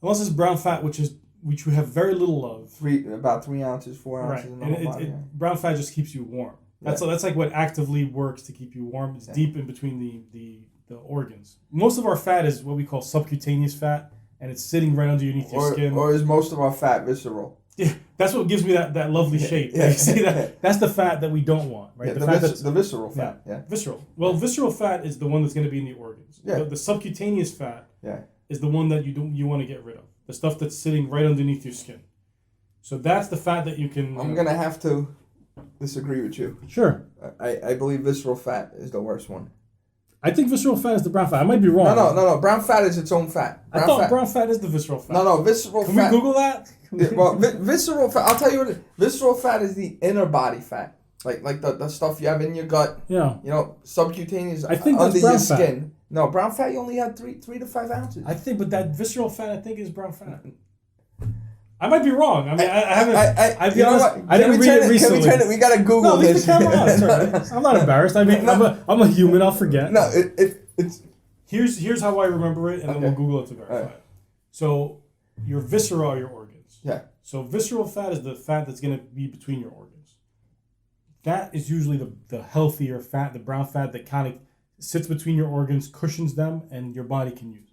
Unless it's brown fat, which we have very little of. About 3 ounces, 4 ounces. Right, in the whole body, brown fat just keeps you warm. That's what actively works to keep you warm. It's deep in between the organs. Most of our fat is what we call subcutaneous fat, and it's sitting right underneath your skin. Or is most of our fat visceral? Yeah, that's what gives me that lovely shape. Yeah. You see that? That's the fat that we don't want, right? Yeah, the visceral fat. Yeah. Visceral. Well, visceral fat is the one that's going to be in the organs. Yeah. The subcutaneous fat is the one that you want to get rid of. The stuff that's sitting right underneath your skin. So that's the fat that you can. I'm gonna have to disagree with you. Sure. I believe visceral fat is the worst one. I think visceral fat is the brown fat. I might be wrong. No. Brown fat is its own fat. I thought brown fat is the visceral fat. No, visceral Can fat. we Google that? Well, visceral fat. I'll tell you what. Visceral fat is the inner body fat, like the stuff you have in your gut. Yeah. You know, subcutaneous. I think under that's brown your fat. skin. No, brown fat. You only had 3 to 5 ounces. I think, but that visceral fat, I think, is brown fat. I might be wrong. I mean, I haven't. I'll be honest. I didn't read it recently. Can we turn it? We gotta Google No, leave this. the camera on. It's all right. I'm not embarrassed. I mean, I'm a human. I'll forget. No, it's. Here's how I remember it, and then we'll Google it to verify. Right. So, your viscera are your organs. Yeah. So visceral fat is the fat that's going to be between your organs. That is usually the healthier fat, the brown fat that kind of sits between your organs, cushions them, and your body can use.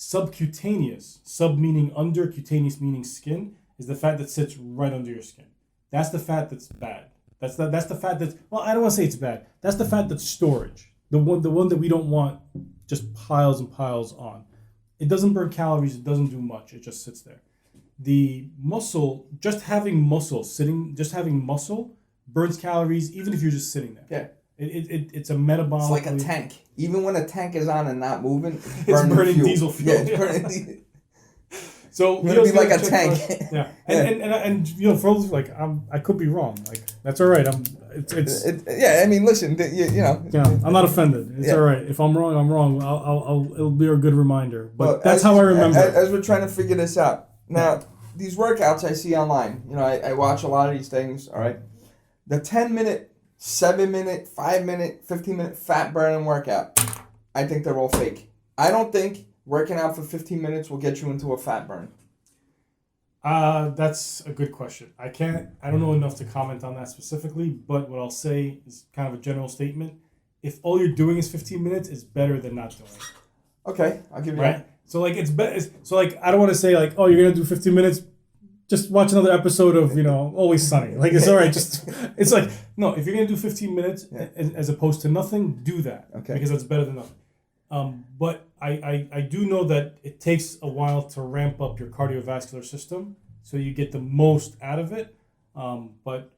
Subcutaneous, sub meaning under, cutaneous meaning skin, is the fat that sits right under your skin. That's the fat that's bad. That's the fat that's, well, I don't want to say it's bad. That's the fat that's storage. The one that we don't want just piles and piles on. It doesn't burn calories. It doesn't do much. It just sits there. The muscle, just having muscle burns calories even if you're just sitting there. Yeah. It's a metabolic. It's like a tank. Even when a tank is on and not moving, it's burning fuel. diesel fuel. Yeah, it's burning diesel. So It'll be like a check tank. Yeah, and you know, for like I could be wrong. Like that's all right. Yeah, I mean, listen, you know. Yeah, I'm not offended. It's all right. If I'm wrong, I'm wrong. It'll be a good reminder. But that's how I remember. As we're trying to figure this out now, these workouts I see online. You know, I watch a lot of these things. All right, the 10-minute, 7-minute, 5-minute, 15-minute fat burning workout. I think they're all fake. I don't think working out for 15 minutes will get you into a fat burn. That's a good question. I don't know enough to comment on that specifically, but what I'll say is kind of a general statement. If all you're doing is 15 minutes, it's better than not doing it. Okay, I'll give you right? that. So like it's better. So like I don't want to say like, oh, you're gonna do 15 minutes. Just watch another episode of Always Sunny. Like it's all right. Just it's like no. If you're gonna do 15 minutes as opposed to nothing, do that. Okay. Because that's better than nothing. But I do know that it takes a while to ramp up your cardiovascular system so you get the most out of it. But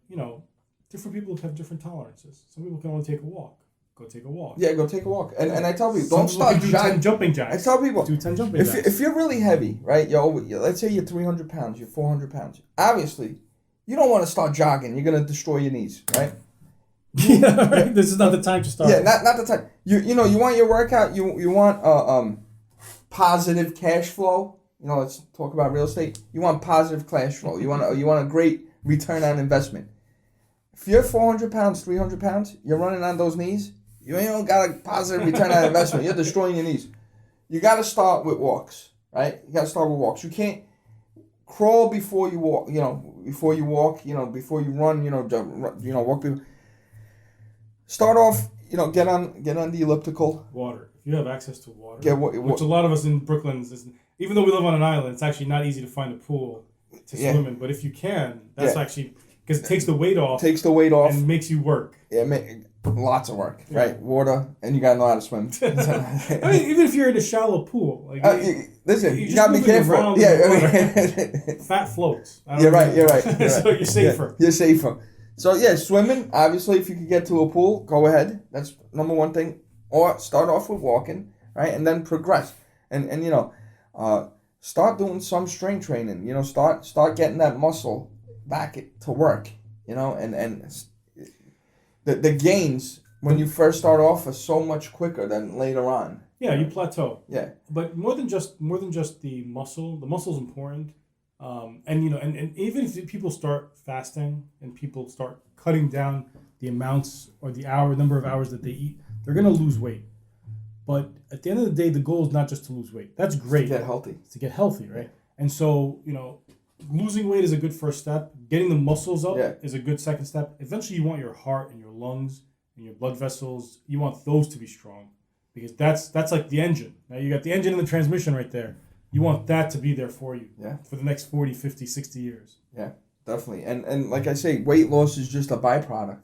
different people have different tolerances. Some people can only take a walk. Go take a walk. Yeah, go take a walk. And I tell people, don't start do 10 jumping jacks. I tell people, do 10 jumping jacks. If you're really heavy, right? Let's say you're 300 pounds, you're 400 pounds. Obviously, you don't want to start jogging. You're going to destroy your knees, right? Yeah, right. This is not the time to start. Yeah, not the time. You want your workout. You want positive cash flow. Let's talk about real estate. You want positive cash flow. You want a great return on investment. If you're 400 pounds, 300 pounds, you're running on those knees. You ain't got a positive return on investment. You're destroying your knees. You got to start with walks, right? You got to start with walks. You can't crawl before you walk. Before you walk. Before you run. Walk. Start off. Get on the elliptical. Water. If you have access to water, which a lot of us in Brooklyn, even though we live on an island, it's actually not easy to find a pool to swim in. But if you can, that's actually because it takes the weight off. And makes you work. Yeah, lots of work, right? Water, and you gotta know how to swim. I mean, even if you're in a shallow pool, like listen, you gotta be careful. Yeah, fat floats. You're right. So you're safer. Yeah, you're safer. So yeah, swimming. Obviously, if you could get to a pool, go ahead. That's number one thing. Or start off with walking, right, and then progress. And start doing some strength training. Start getting that muscle back to work. And the gains when you first start off are so much quicker than later on. Yeah, you plateau. Yeah, but more than just the muscle's important. And even if people start fasting and people start cutting down the amounts or the number of hours that they eat, they're gonna lose weight. But at the end of the day, the goal is not just to lose weight. That's great. To get healthy. It's to get healthy, right? And so losing weight is a good first step. Getting the muscles up is a good second step. Eventually, you want your heart and your lungs and your blood vessels. You want those to be strong because that's like the engine. Now you got the engine and the transmission right there. You want that to be there for you for the next 40, 50, 60 years. Yeah, definitely. And like I say, weight loss is just a byproduct.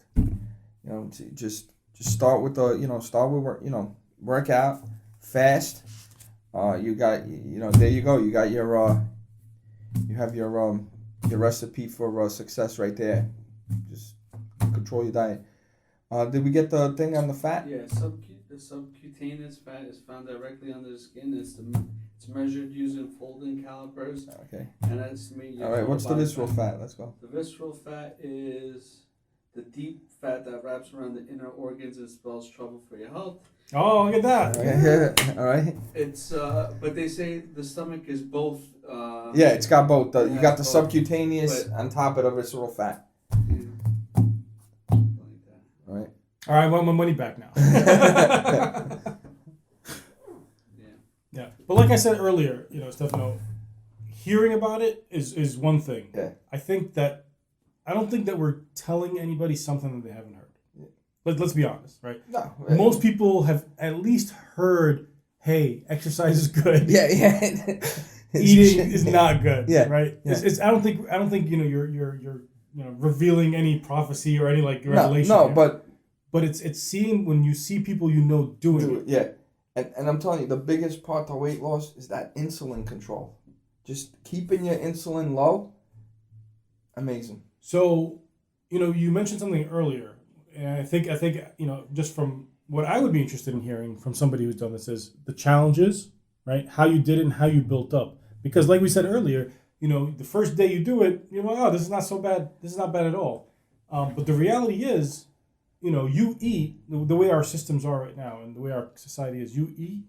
Just start with work out, fast. You got, there you go. You got your, you have your your recipe for success right there. Just control your diet. Did we get the thing on the fat? Yeah, the subcutaneous fat is found directly under the skin. It's measured using folding calipers Okay. and estimated. All right. What's the visceral fat? Let's go. The visceral fat is the deep fat that wraps around the inner organs and spells trouble for your health. Oh, look at that. Okay. All right. It's but they say the stomach is both. Yeah, it's got both. You Yeah, got the both, subcutaneous but- on top of the visceral fat. Like that. All right. All right, I want my money back now. Yeah. Yeah, but like I said earlier, Stefano, hearing about it is one thing. Yeah. I don't think that we're telling anybody something that they haven't heard. Let's be honest, right? No. Most people have at least heard, hey, exercise is good. Yeah. Eating is not good. Yeah, Right. yeah. I don't think you're revealing any prophecy or any revelation. No, here. But it's seeing when you see people doing it. Yeah. And I'm telling you, the biggest part to weight loss is that insulin control. Just keeping your insulin low. Amazing. So, you mentioned something earlier, and I think just from what I would be interested in hearing from somebody who's done this is the challenges, right? How you did it and how you built up. Because like we said earlier, the first day you do it, you're like, oh, this is not so bad. This is not bad at all. But the reality is, you eat the way our systems are right now and the way our society is. You eat,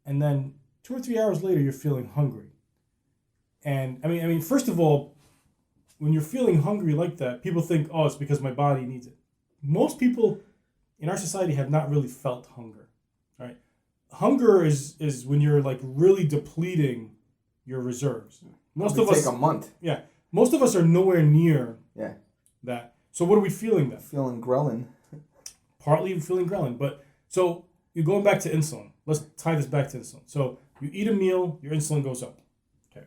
and then 2 or 3 hours later, you're feeling hungry. And I mean, first of all, when you're feeling hungry like that, people think, oh, it's because my body needs it. Most people in our society have not really felt hunger, right? Hunger is when you're really depleting your reserves. Most of us take a month. Yeah, most of us are nowhere near Yeah. that. So what are we feeling then? Feeling ghrelin. Partly feeling ghrelin, but so you're going back to insulin. Let's tie this back to insulin. So you eat a meal, your insulin goes up, okay,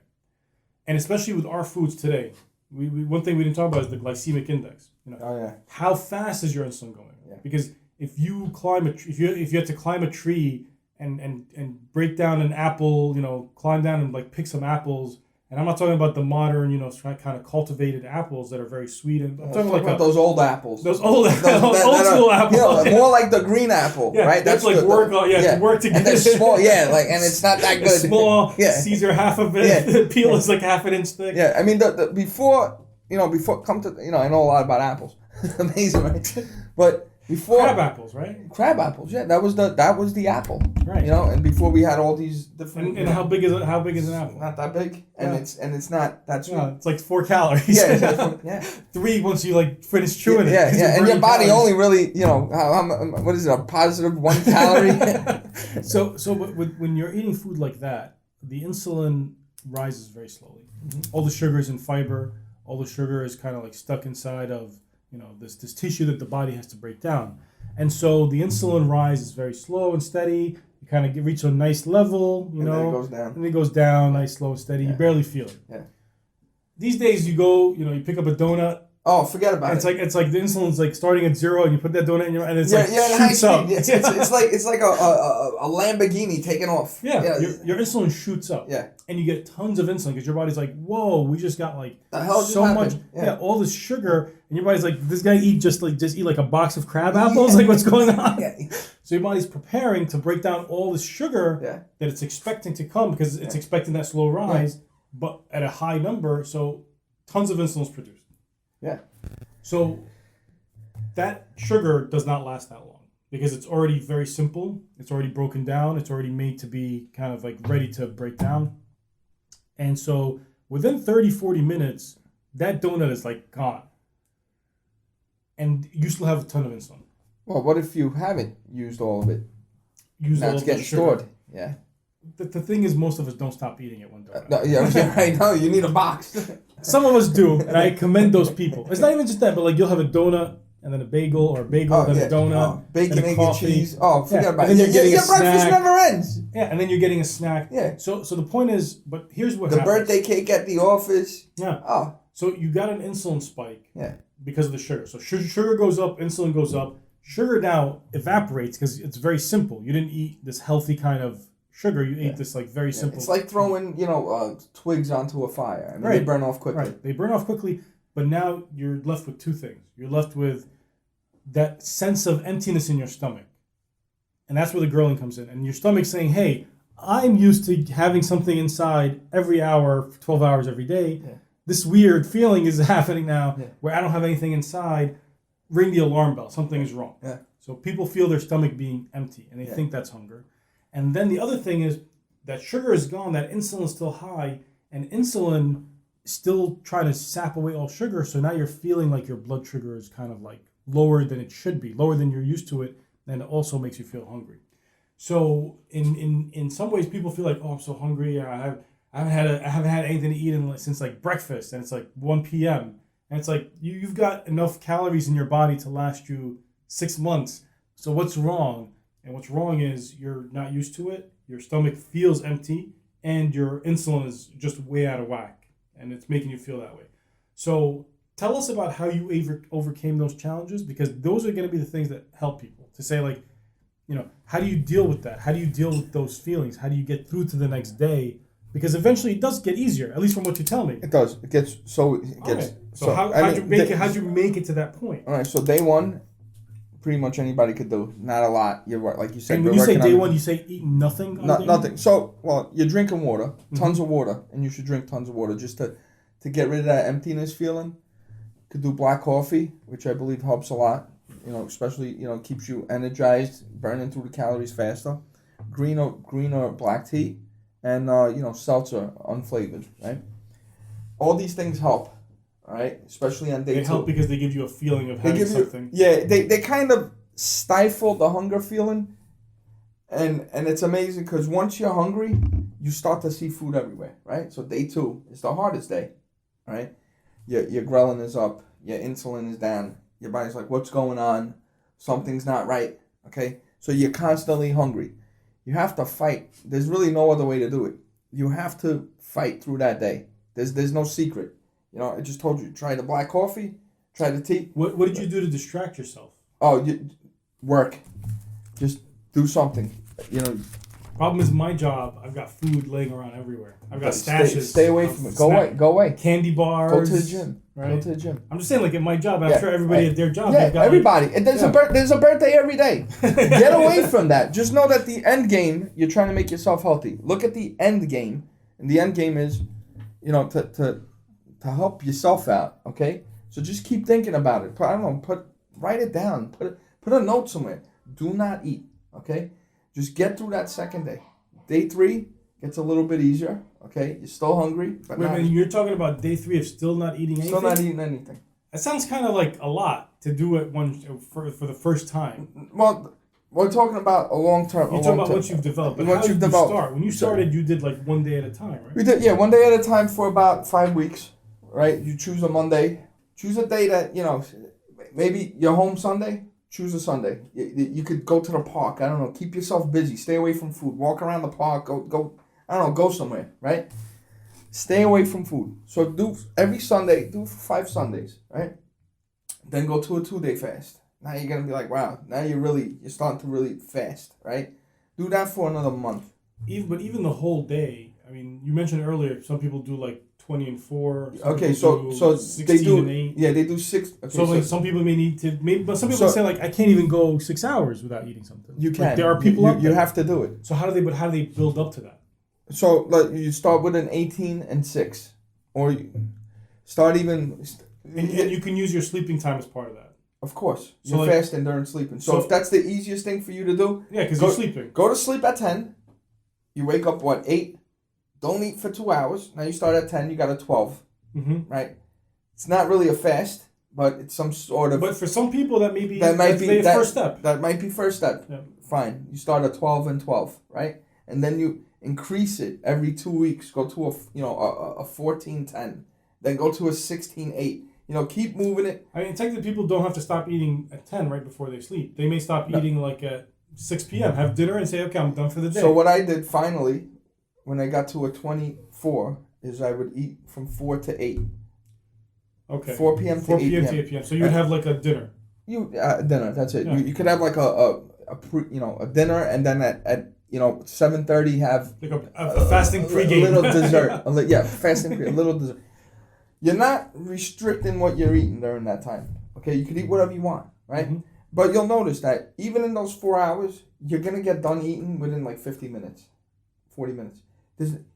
and especially with our foods today. We one thing we didn't talk about is the glycemic index. Oh yeah. How fast is your insulin going? Yeah. Because if you had to climb a tree and break down an apple, climb down and pick some apples, and I'm not talking about the modern, kind of cultivated apples that are very sweet. And I'm talking about those old apples. Those old school apples. More like the green apple, yeah, right? That's work. To work together. And they're small, and it's not that good. It's small. Yeah. Caesar half of it. Yeah. The peel is half an inch thick. Yeah, I mean before come to I know a lot about apples. Amazing, right? But before crab apples, right? Crab apples, yeah, that was the apple, right? And before we had all these different. And how big is it? How big is an apple? Not that big, and it's not that sweet. No, it's 4 calories. Yeah, 3 once you finish chewing it. Yeah, and your body only really what is it, a positive 1 calorie? So when you're eating food like that, the insulin rises very slowly. Mm-hmm. All the sugars and fiber, all the sugar is kind of stuck inside of this tissue that the body has to break down, and so the insulin rise is very slow and steady. You kind of reach a nice level, and then it goes down. And it goes down, nice, slow, and steady. You barely feel it. Yeah. These days, you go, you pick up a donut. Oh, forget about it. It's like the insulin's starting at 0, and you put that donut in your, and it's shoots up. up. It's like a Lamborghini taking off. Yeah. Your insulin shoots up. Yeah. And you get tons of insulin because your body's like, whoa, we just got the hell so much, all this sugar, and your body's like, this guy just eat a box of crab apples, what's going on? Yeah. So your body's preparing to break down all this sugar that it's expecting to come because it's expecting that slow rise, but at a high number, so tons of insulin is produced. Yeah. So that sugar does not last that long because it's already very simple. It's already broken down. It's already made to be kind of ready to break down. And so within 30, 40 minutes, that donut is gone. And you still have a ton of insulin. Well, what if you haven't used all of it? Now it's getting stored. Yeah. The thing is, most of us don't stop eating at one donut. Right. No, you need a box. Some of us do, and I commend those people. It's not even just that, but you'll have a donut and then a bagel, or a bagel then a donut, bacon, then a egg, coffee. and cheese. Oh, forget about and it. then you're getting your a breakfast snack. never ends. Yeah, and then you're getting a snack. Yeah. So the point is, but here's what the happens. birthday cake at the office. Yeah. Oh. So you got an insulin spike. Yeah. Because of the sugar. So sugar goes up, insulin goes up. Sugar now evaporates because it's very simple. You didn't eat this healthy kind of sugar. You ate this like very simple. It's like throwing twigs onto a fire. I mean, Right. they burn off quickly. Right. They burn off quickly, but now you're left with two things. You're left with that sense of emptiness in your stomach. And that's where the grilling comes in. And your stomach's saying, hey, I'm used to having something inside every hour, for 12 hours every day. Yeah. This weird feeling is happening now where I don't have anything inside. Ring the alarm bell. Something is wrong. Yeah. So people feel their stomach being empty, and they think that's hunger. And then the other thing is that sugar is gone, that insulin is still high, and insulin still trying to sap away all sugar. So now you're feeling like your blood sugar is kind of like lower than it should be, lower than you're used to it, and it also makes you feel hungry. So in some ways, people feel like, oh, I'm so hungry. I haven't had anything to eat since like breakfast, and it's like 1 p.m. And it's like you've got enough calories in your body to last you 6 months. So what's wrong? And what's wrong is you're not used to it. Your stomach feels empty, and your insulin is just way out of whack, and it's making you feel that way. So tell us about how you overcame those challenges, because those are going to be the things that help people to say, like, how do you deal with that? How do you deal with those feelings? How do you get through to the next day? Because eventually it does get easier, at least from what you tell me. It does. It gets. Okay. So how'd you make it to that point? All right. So day one, pretty much anybody could do. Not a lot. You're right, like you said. And when you say day one, you say eat nothing. Nothing. So you're drinking water, tons of water, and you should drink tons of water just to get rid of that emptiness feeling. Could do black coffee, which I believe helps a lot. Especially keeps you energized, burning through the calories faster. Green or black tea, and seltzer unflavored. Right. All these things help. All right, especially on day 2. They help because they give you a feeling of having something. They kind of stifle the hunger feeling, and it's amazing because once you're hungry, you start to see food everywhere, right? So day 2 is the hardest day, right? Your ghrelin is up, your insulin is down, your body's like, what's going on? Something's not right, okay? So you're constantly hungry. You have to fight. There's really no other way to do it. You have to fight through that day. There's no secret. I just told you, try the black coffee, try the tea. What did you do to distract yourself? Oh, work. Just do something. Problem is, my job, I've got food laying around everywhere. I've got stashes. Stay away from it. Go away. Candy bars. Go to the gym. Right? Go to the gym. I'm just saying, like at my job, I'm sure everybody at their job. Yeah, got everybody. There's a birthday every day. Get away from that. Just know that the end game, you're trying to make yourself healthy. Look at the end game, and the end game is, to help yourself out. Okay, so just keep thinking about it. Write it down. Put a note somewhere. Do not eat. Okay, just get through that second day. Day 3 gets a little bit easier. Okay, you're still hungry. But you're talking about day 3 of still not eating anything? Still not eating anything. That sounds kind of like a lot to do it for the first time. Well, we're talking about a long term. You're talking about what you've developed. But how did you start? When you started, you did like one day at a time, right? We did, 1 day at a time for about 5 weeks, right? You choose a Monday. Choose a day that, maybe you're home Sunday. Choose a Sunday. You could go to the park. I don't know. Keep yourself busy. Stay away from food. Walk around the park. Go. I don't know. Go somewhere. Right. Stay away from food. So do every Sunday. Do 5 Sundays. Right. Then go to a 2-day fast. Now you're gonna be like, wow. Now you're starting to really fast. Right. Do that for another month. Even the whole day. I mean, you mentioned earlier some people do like 20 and 4. Okay, so 16 they do. And 8. Yeah, they do 6. Okay, so some people may need to. But some people say like, I can't even go 6 hours without eating something. You can. Like, there are people out there. You have to do it. So how do they build up to that? So like you start with an 18 and 6, or you start even. And you can use your sleeping time as part of that. Of course, so you're fasting during sleeping. So if that's the easiest thing for you to do, because you're sleeping. Go to sleep at 10. You wake up 8. Don't eat for 2 hours. Now you start at 10. You got a 12. Mm-hmm. Right. It's not really a fast, but it's some sort of. But for some people, that might be the first step. That might be first step. Yeah. Fine. You start at 12 and 12, right? And then you increase it every 2 weeks. Go to a 14-10. Then go to a 16-8. Keep moving it. I mean, technically, people don't have to stop eating at 10 right before they sleep. They may stop eating like at 6 p.m. Have dinner and say, okay, I'm done for the day. So what I did finally, when I got to a 24, is I would eat from 4 to 8. Okay. 4 p.m. to 4 8 p.m. to 8 p.m. So you would have like a dinner. Dinner. That's it. Yeah. You could have like a dinner, and then at 7:30 have Like a fasting a pregame. little dessert. Fasting a little dessert. You're not restricting what you're eating during that time. Okay, you can eat whatever you want, right? Mm-hmm. But you'll notice that even in those 4 hours, you're gonna get done eating within like 50 minutes, 40 minutes.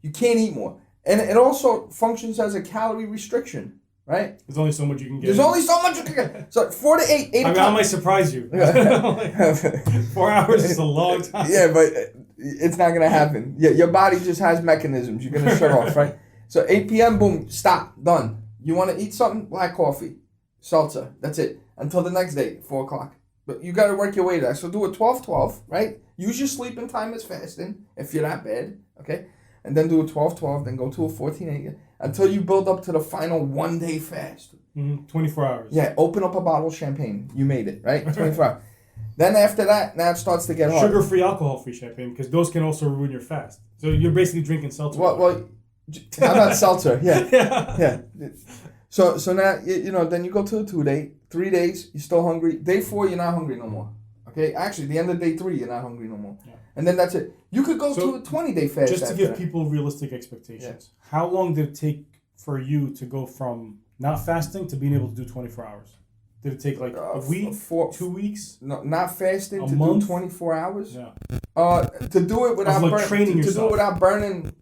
You can't eat more, and it also functions as a calorie restriction, right? There's only so much you can get. There's only so much you can get. So 4 to 8 I mean, I o'clock. might surprise you. 4 hours is a long time. Yeah, but it's not gonna happen. Yeah, your body just has mechanisms. You're gonna shut off, right? So 8 p.m. Boom, stop, done. You want to eat something? Black coffee, seltzer. That's it. Until the next day, 4 o'clock. But you got to work your way to that. So do a 12-12, right? Use your sleeping time as fasting if you're that bad, okay? And then do a 12-12, then go to a 14-8 until you build up to the final 1 day fast. 24 hours. Yeah, open up a bottle of champagne. You made it, right? 24 hours. Then after that, now it starts to get hard. Sugar-free, alcohol-free champagne, because those can also ruin your fast. So you're basically drinking seltzer. Well, how about seltzer? Yeah. Yeah. Yeah. So now, then you go to a 2 day, 3 days, you're still hungry. Day 4, you're not hungry no more. Okay? Actually, the end of day 3, you're not hungry no more. Yeah. And then that's it. You could go So, to a 20-day fast. Just to after give that. people realistic expectations, how long did it take for you to go from not fasting to being able to do 24 hours? Did it take like a week, 2 weeks? No, not fasting A to month? do 24 hours? Yeah. To do it without like training to do yourself. it without burning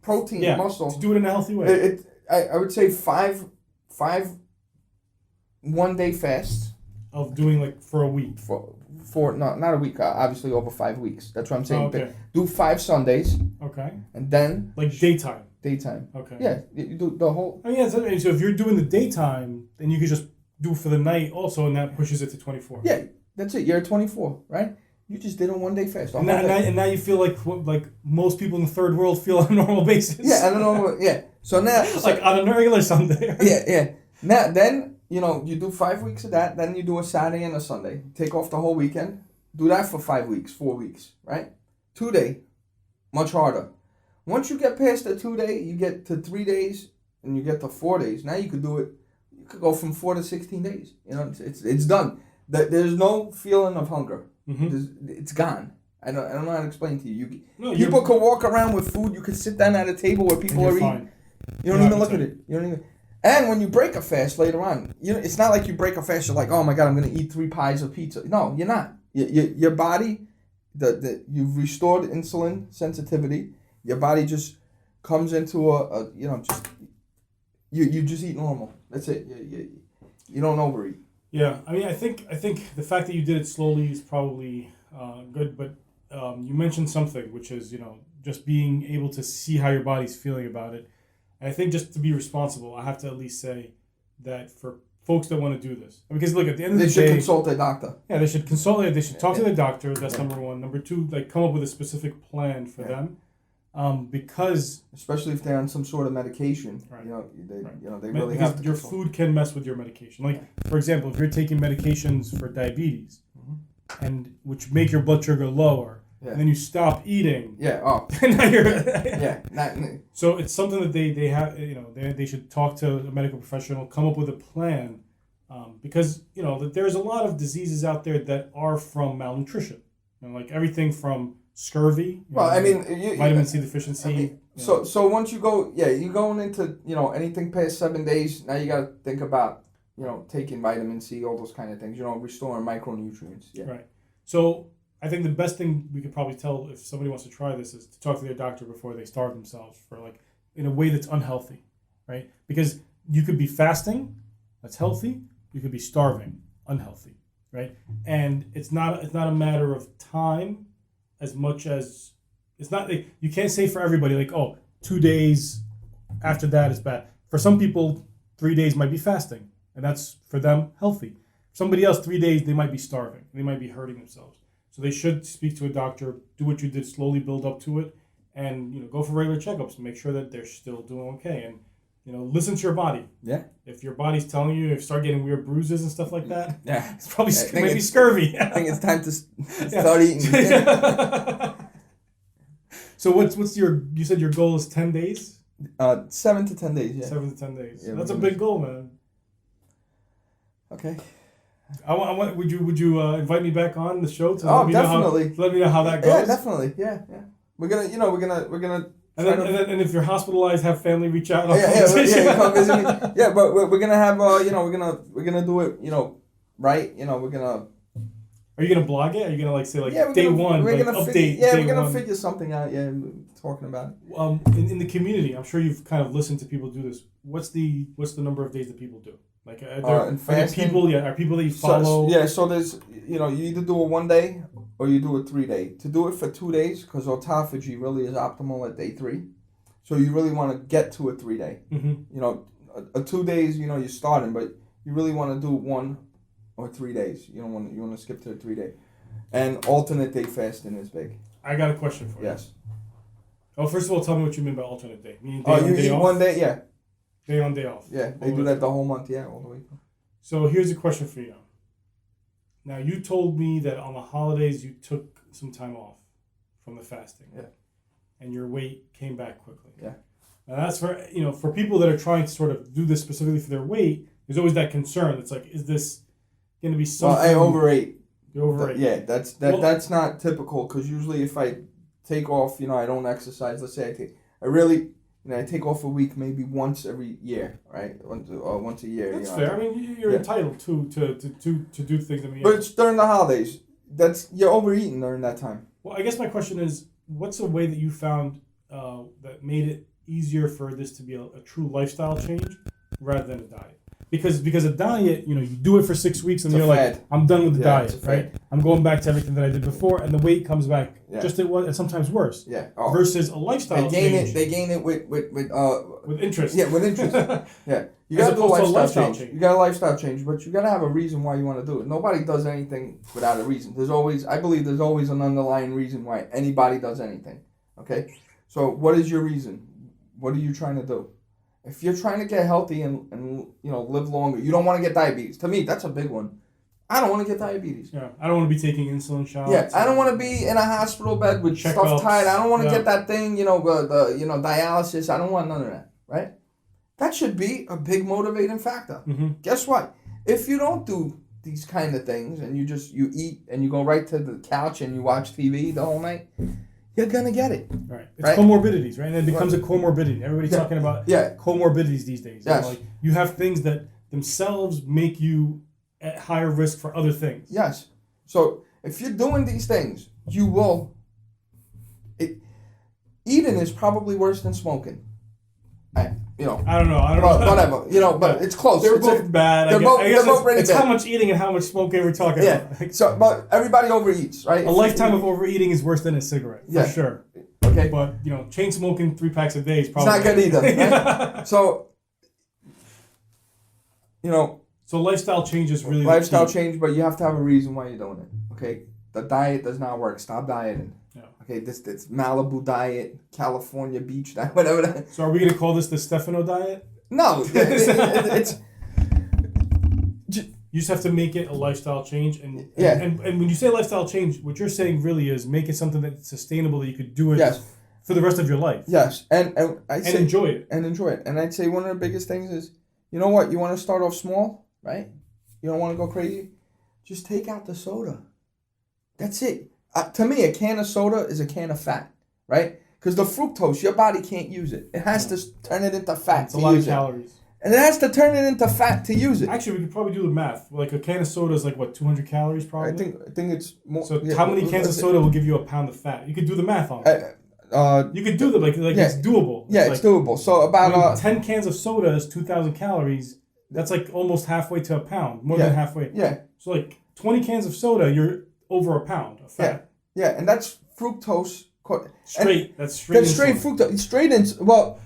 protein, Yeah, muscle. to do it in a healthy way. I would say five 1 day fasts Of doing like for a week. for not a week, obviously over 5 weeks. That's what I'm saying. Oh, okay. Do 5 Sundays Okay. and then Like daytime. daytime. Okay. Yeah, you do the whole. I mean, yeah, so if you're doing the daytime, then you could just do for the night also, and that pushes it to 24. Yeah, that's it. You're at 24, right? You just did a 1 day fast. And now you feel like like most people in the third world feel on a normal basis. Yeah, I don't know. Yeah. So now, like on a regular Sunday. yeah. Now then, you do 5 weeks of that. Then you do a Saturday and a Sunday. Take off the whole weekend. Do that for 5 weeks, 4 weeks, right? 2 day, much harder. Once you get past the 2 day, you get to 3 days, and you get to 4 days. Now you could do it. You could go from 4 to 16 days. It's done. There's no feeling of hunger. Mm-hmm. It's gone. I don't know how to explain to you. People can walk around with food. You can sit down at a table where people are eating. You don't even look at it. You don't even. And when you break a fast later on, it's not like you break a fast. You're like, oh my God, I'm going to eat 3 pies of pizza. No, you're not. Your body, you've restored insulin sensitivity. Your body just comes into you just eat normal. That's it. You don't overeat. Yeah, I mean, I think the fact that you did it slowly is probably good, but you mentioned something, which is just being able to see how your body's feeling about it. And I think just to be responsible, I have to at least say that for folks that want to do this, because look, at the end of the day, they should consult a doctor. Yeah, they should consult. They should talk to the doctor. That's number one. Number two, come up with a specific plan for them, because especially if they're on some sort of medication, right. They really have to. Your food can mess with your medication. Like for example, if you're taking medications for diabetes, and which make your blood sugar lower, and then you stop eating. Yeah. Oh. Now you're, so it's something that they have. They should talk to a medical professional, come up with a plan, because that there's a lot of diseases out there that are from malnutrition, like everything from scurvy. Vitamin C deficiency. I mean, so once you go, you're going into anything past 7 days. Now you got to think about taking vitamin C, all those kind of things. Restoring micronutrients. Yeah. Right. So I think the best thing we could probably tell if somebody wants to try this is to talk to their doctor before they starve themselves for in a way that's unhealthy, right? Because you could be fasting, that's healthy. You could be starving, unhealthy, right? And it's not a matter of time as much as it's not like you can't say for everybody 2 days after that is bad. For some people, 3 days might be fasting, and that's for them healthy. Somebody else, 3 days, they might be starving. They might be hurting themselves. So they should speak to a doctor, do what you did, slowly build up to it, and go for regular checkups and make sure that they're still doing okay. And listen to your body. Yeah. If your body's telling you, if you start getting weird bruises and stuff like that, it's probably maybe scurvy. I think it's time to start eating. So what's you said your goal is 10 days? 7 to 10 days. Yeah. 7 to 10 days. Yeah, that's a big goal, man. Okay. Would you invite me back on the show to definitely. Let me know how that goes? Yeah, definitely. Yeah. We're gonna. And if you're hospitalized, have family reach out. Come visit me. Yeah, but we're gonna have we're gonna do it right. We're gonna. Are you gonna blog it? Are you gonna say day gonna, one? We're gonna update. we're gonna figure something out. Yeah, talking about it. In the community, I'm sure you've kind of listened to people do this. What's the number of days that people do? Like are there people? Yeah, are people that you follow? So there's you either do a 1 day or you do a 3 day. To do it for 2 days, because autophagy really is optimal at day 3. So you really want to get to a 3 day. Mm-hmm. A 2 days, you're starting, but you really want to do 1 or 3 days. You want to skip to the 3 day. And alternate day fasting is big. I got a question for you. Yes. Oh, first of all, tell me what you mean by alternate day. Meaning day on, day off? 1 day, yeah. Day on, day off. Yeah, they do that the whole month, yeah, all the way. So here's a question for you. Now, you told me that on the holidays you took some time off from the fasting. Yeah. And your weight came back quickly. Yeah. Now that's for people that are trying to sort of do this specifically for their weight, there's always that concern. It's like, is this going to be something? Well, I overate. You overate. Yeah, that's not typical, because usually if I take off, I don't exercise. Let's say I take off a week maybe once every year, right? Once a year. That's fair. I mean, you're entitled to do things. But it's during the holidays. You're overeating during that time. Well, I guess my question is, what's a way that you found that made it easier for this to be a true lifestyle change rather than a diet? Because a diet, you do it for 6 weeks and you're like, I'm done with the diet, right? I'm going back to everything that I did before, and the weight comes back just and sometimes worse. Yeah. Versus a lifestyle change. They gain it with interest. Yeah, with interest. Yeah. You gotta do a lifestyle change. You got a lifestyle change, but you gotta have a reason why you want to do it. Nobody does anything without a reason. I believe there's always an underlying reason why anybody does anything. Okay? So what is your reason? What are you trying to do? If you're trying to get healthy and live longer, you don't want to get diabetes. To me, that's a big one. I don't want to get diabetes. Yeah, I don't want to be taking insulin shots. Yeah, I don't want to be in a hospital bed with stuff tied. I don't want to get that thing, dialysis. I don't want none of that, right? That should be a big motivating factor. Mm-hmm. Guess what? If you don't do these kind of things and you eat and you go right to the couch and you watch TV the whole night, you're gonna get it. Right. It's comorbidities, right? And it becomes a comorbidity. Everybody's talking about comorbidities these days. Yes. You have things that themselves make you at higher risk for other things. Yes. So if you're doing these things, you will. Eating is probably worse than smoking. I don't know. Whatever. But it's close. They're both bad. They're both pretty it's bad. how much eating and how much smoking we're talking about. So, but everybody overeats, right? A lifetime of overeating is worse than a cigarette, for sure. Okay. But, chain smoking 3 packs a day is probably... It's not good either. Right? So, So lifestyle change is really lifestyle change, but you have to have a reason why you're doing it. Okay? The diet does not work. Stop dieting. Yeah. Okay, this Malibu diet, California beach diet, whatever that. So are we going to call this the Stefano diet? No, it's... You just have to make it a lifestyle change, and when you say lifestyle change, what you're saying really is make it something that's sustainable, that you could do it for the rest of your life. Yes, and enjoy it. And enjoy it. And I'd say one of the biggest things is, you know what? You want to start off small, right? You don't want to go crazy. Just take out the soda. That's it. To me, a can of soda is a can of fat, right? Because the fructose, your body can't use it. It has to turn it into fat. It's a lot of calories. And it has to turn it into fat to use it. Actually, we could probably do the math. Like a can of soda is 200 calories probably? I think it's more. So how many cans of soda will give you a pound of fat? You could do the math on it. You could do the it's doable. It's doable. So about 10 cans of soda is 2,000 calories. That's almost halfway to a pound. More than halfway. Yeah. So 20 cans of soda, you're over a pound of fat. Yeah, and that's fructose. That's straight fructose. Well,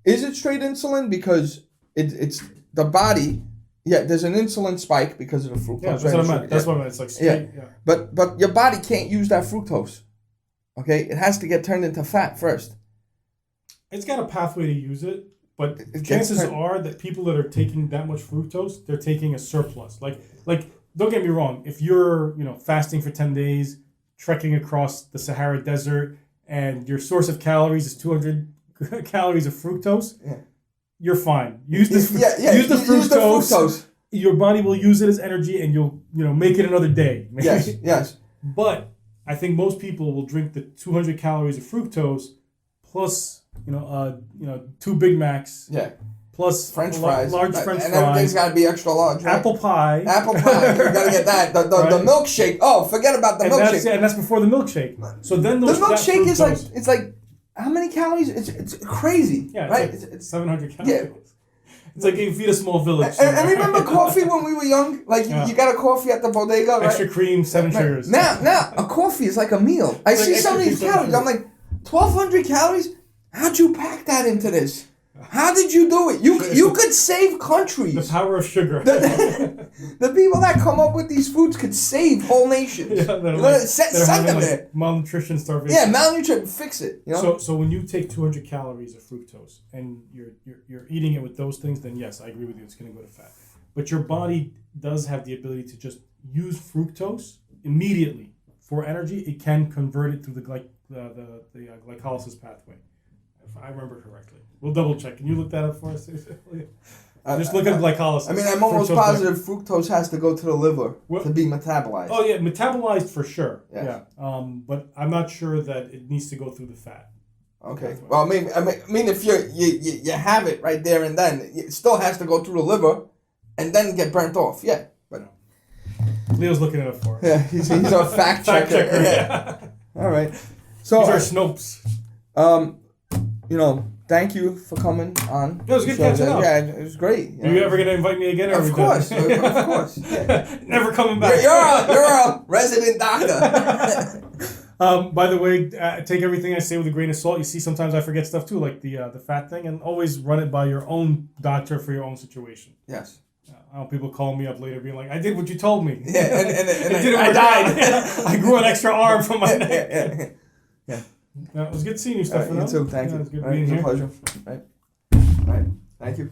is it straight insulin? Because it's the body. Yeah, there's an insulin spike because of the fructose. Yeah, that's what I meant. That's what I meant. It's straight. Yeah. But your body can't use that fructose. Okay, it has to get turned into fat first. It's got a pathway to use it, but chances are that people that are taking that much fructose, they're taking a surplus. Don't get me wrong. If you're fasting for 10 days, trekking across the Sahara Desert, and your source of calories is 200 calories of fructose, you're fine. Use the fructose. your body will use it as energy, and you'll make it another day. Yes, yes. But I think most people will drink the 200 calories of fructose plus 2 Big Macs. Yeah. Plus French fries. large French and fries. everything's got to be extra large. Right? Apple pie. Apple pie. You got to get that. The Right. milkshake. Oh, forget about the milkshake. And that's before the milkshake. So then The those milkshake is like, fructose- it's like, how many calories? It's crazy. yeah, right? it's 700 calories. Yeah. It's like you feed a small village. And remember coffee when we were young? Like, Yeah. you got a coffee at the bodega, right? Extra cream, 7 Right. sugars. Now, a coffee is like a meal. I It's see like some of extra these cream, calories. 7 I'm like, 1,200 calories? How'd you pack that into this? How did you do it? You could save countries. The power of sugar. The people that come up with these foods could save whole nations. Yeah, they're Send having them like there. malnutrition, starvation. Yeah, malnutrition, fix it. You know? So when you take 200 calories of fructose and you're eating it with those things, then yes, I agree with you. It's going to go to fat. But your body does have the ability to just use fructose immediately for energy. It can convert it through the glycolysis pathway, if I remember correctly. We'll double check. Can you look that up for us? Just look at glycolysis. I mean, I'm almost Fructose positive fructose has to go to the liver What? to be metabolized. Oh yeah, metabolized for sure. Yes. Yeah. But I'm not sure that it needs to go through the fat. Okay. Well, I mean, if you have it right there and then, it still has to go through the liver, and then get burnt off. Yeah. But Leo's looking it up for us. yeah, he's a fact checker. checker. Yeah. All right. So These are Snopes. thank you for coming on. It was good catching up. Yeah, it was great. Are you ever going to invite me again? Or are we Of done? course, of course. Yeah. Never coming back. You're a resident doctor. By the way, take everything I say with a grain of salt. You see, sometimes I forget stuff too, like the fat thing, and always run it by your own doctor for your own situation. Yes. I know people call me up later being like, I did what you told me. Yeah, and It didn't I work died. out. I grew an extra arm from my neck. Yeah. It was good seeing you, All right, Stefano. you too. Thank you. It was good All right, being it's a here. pleasure. All right. Thank you.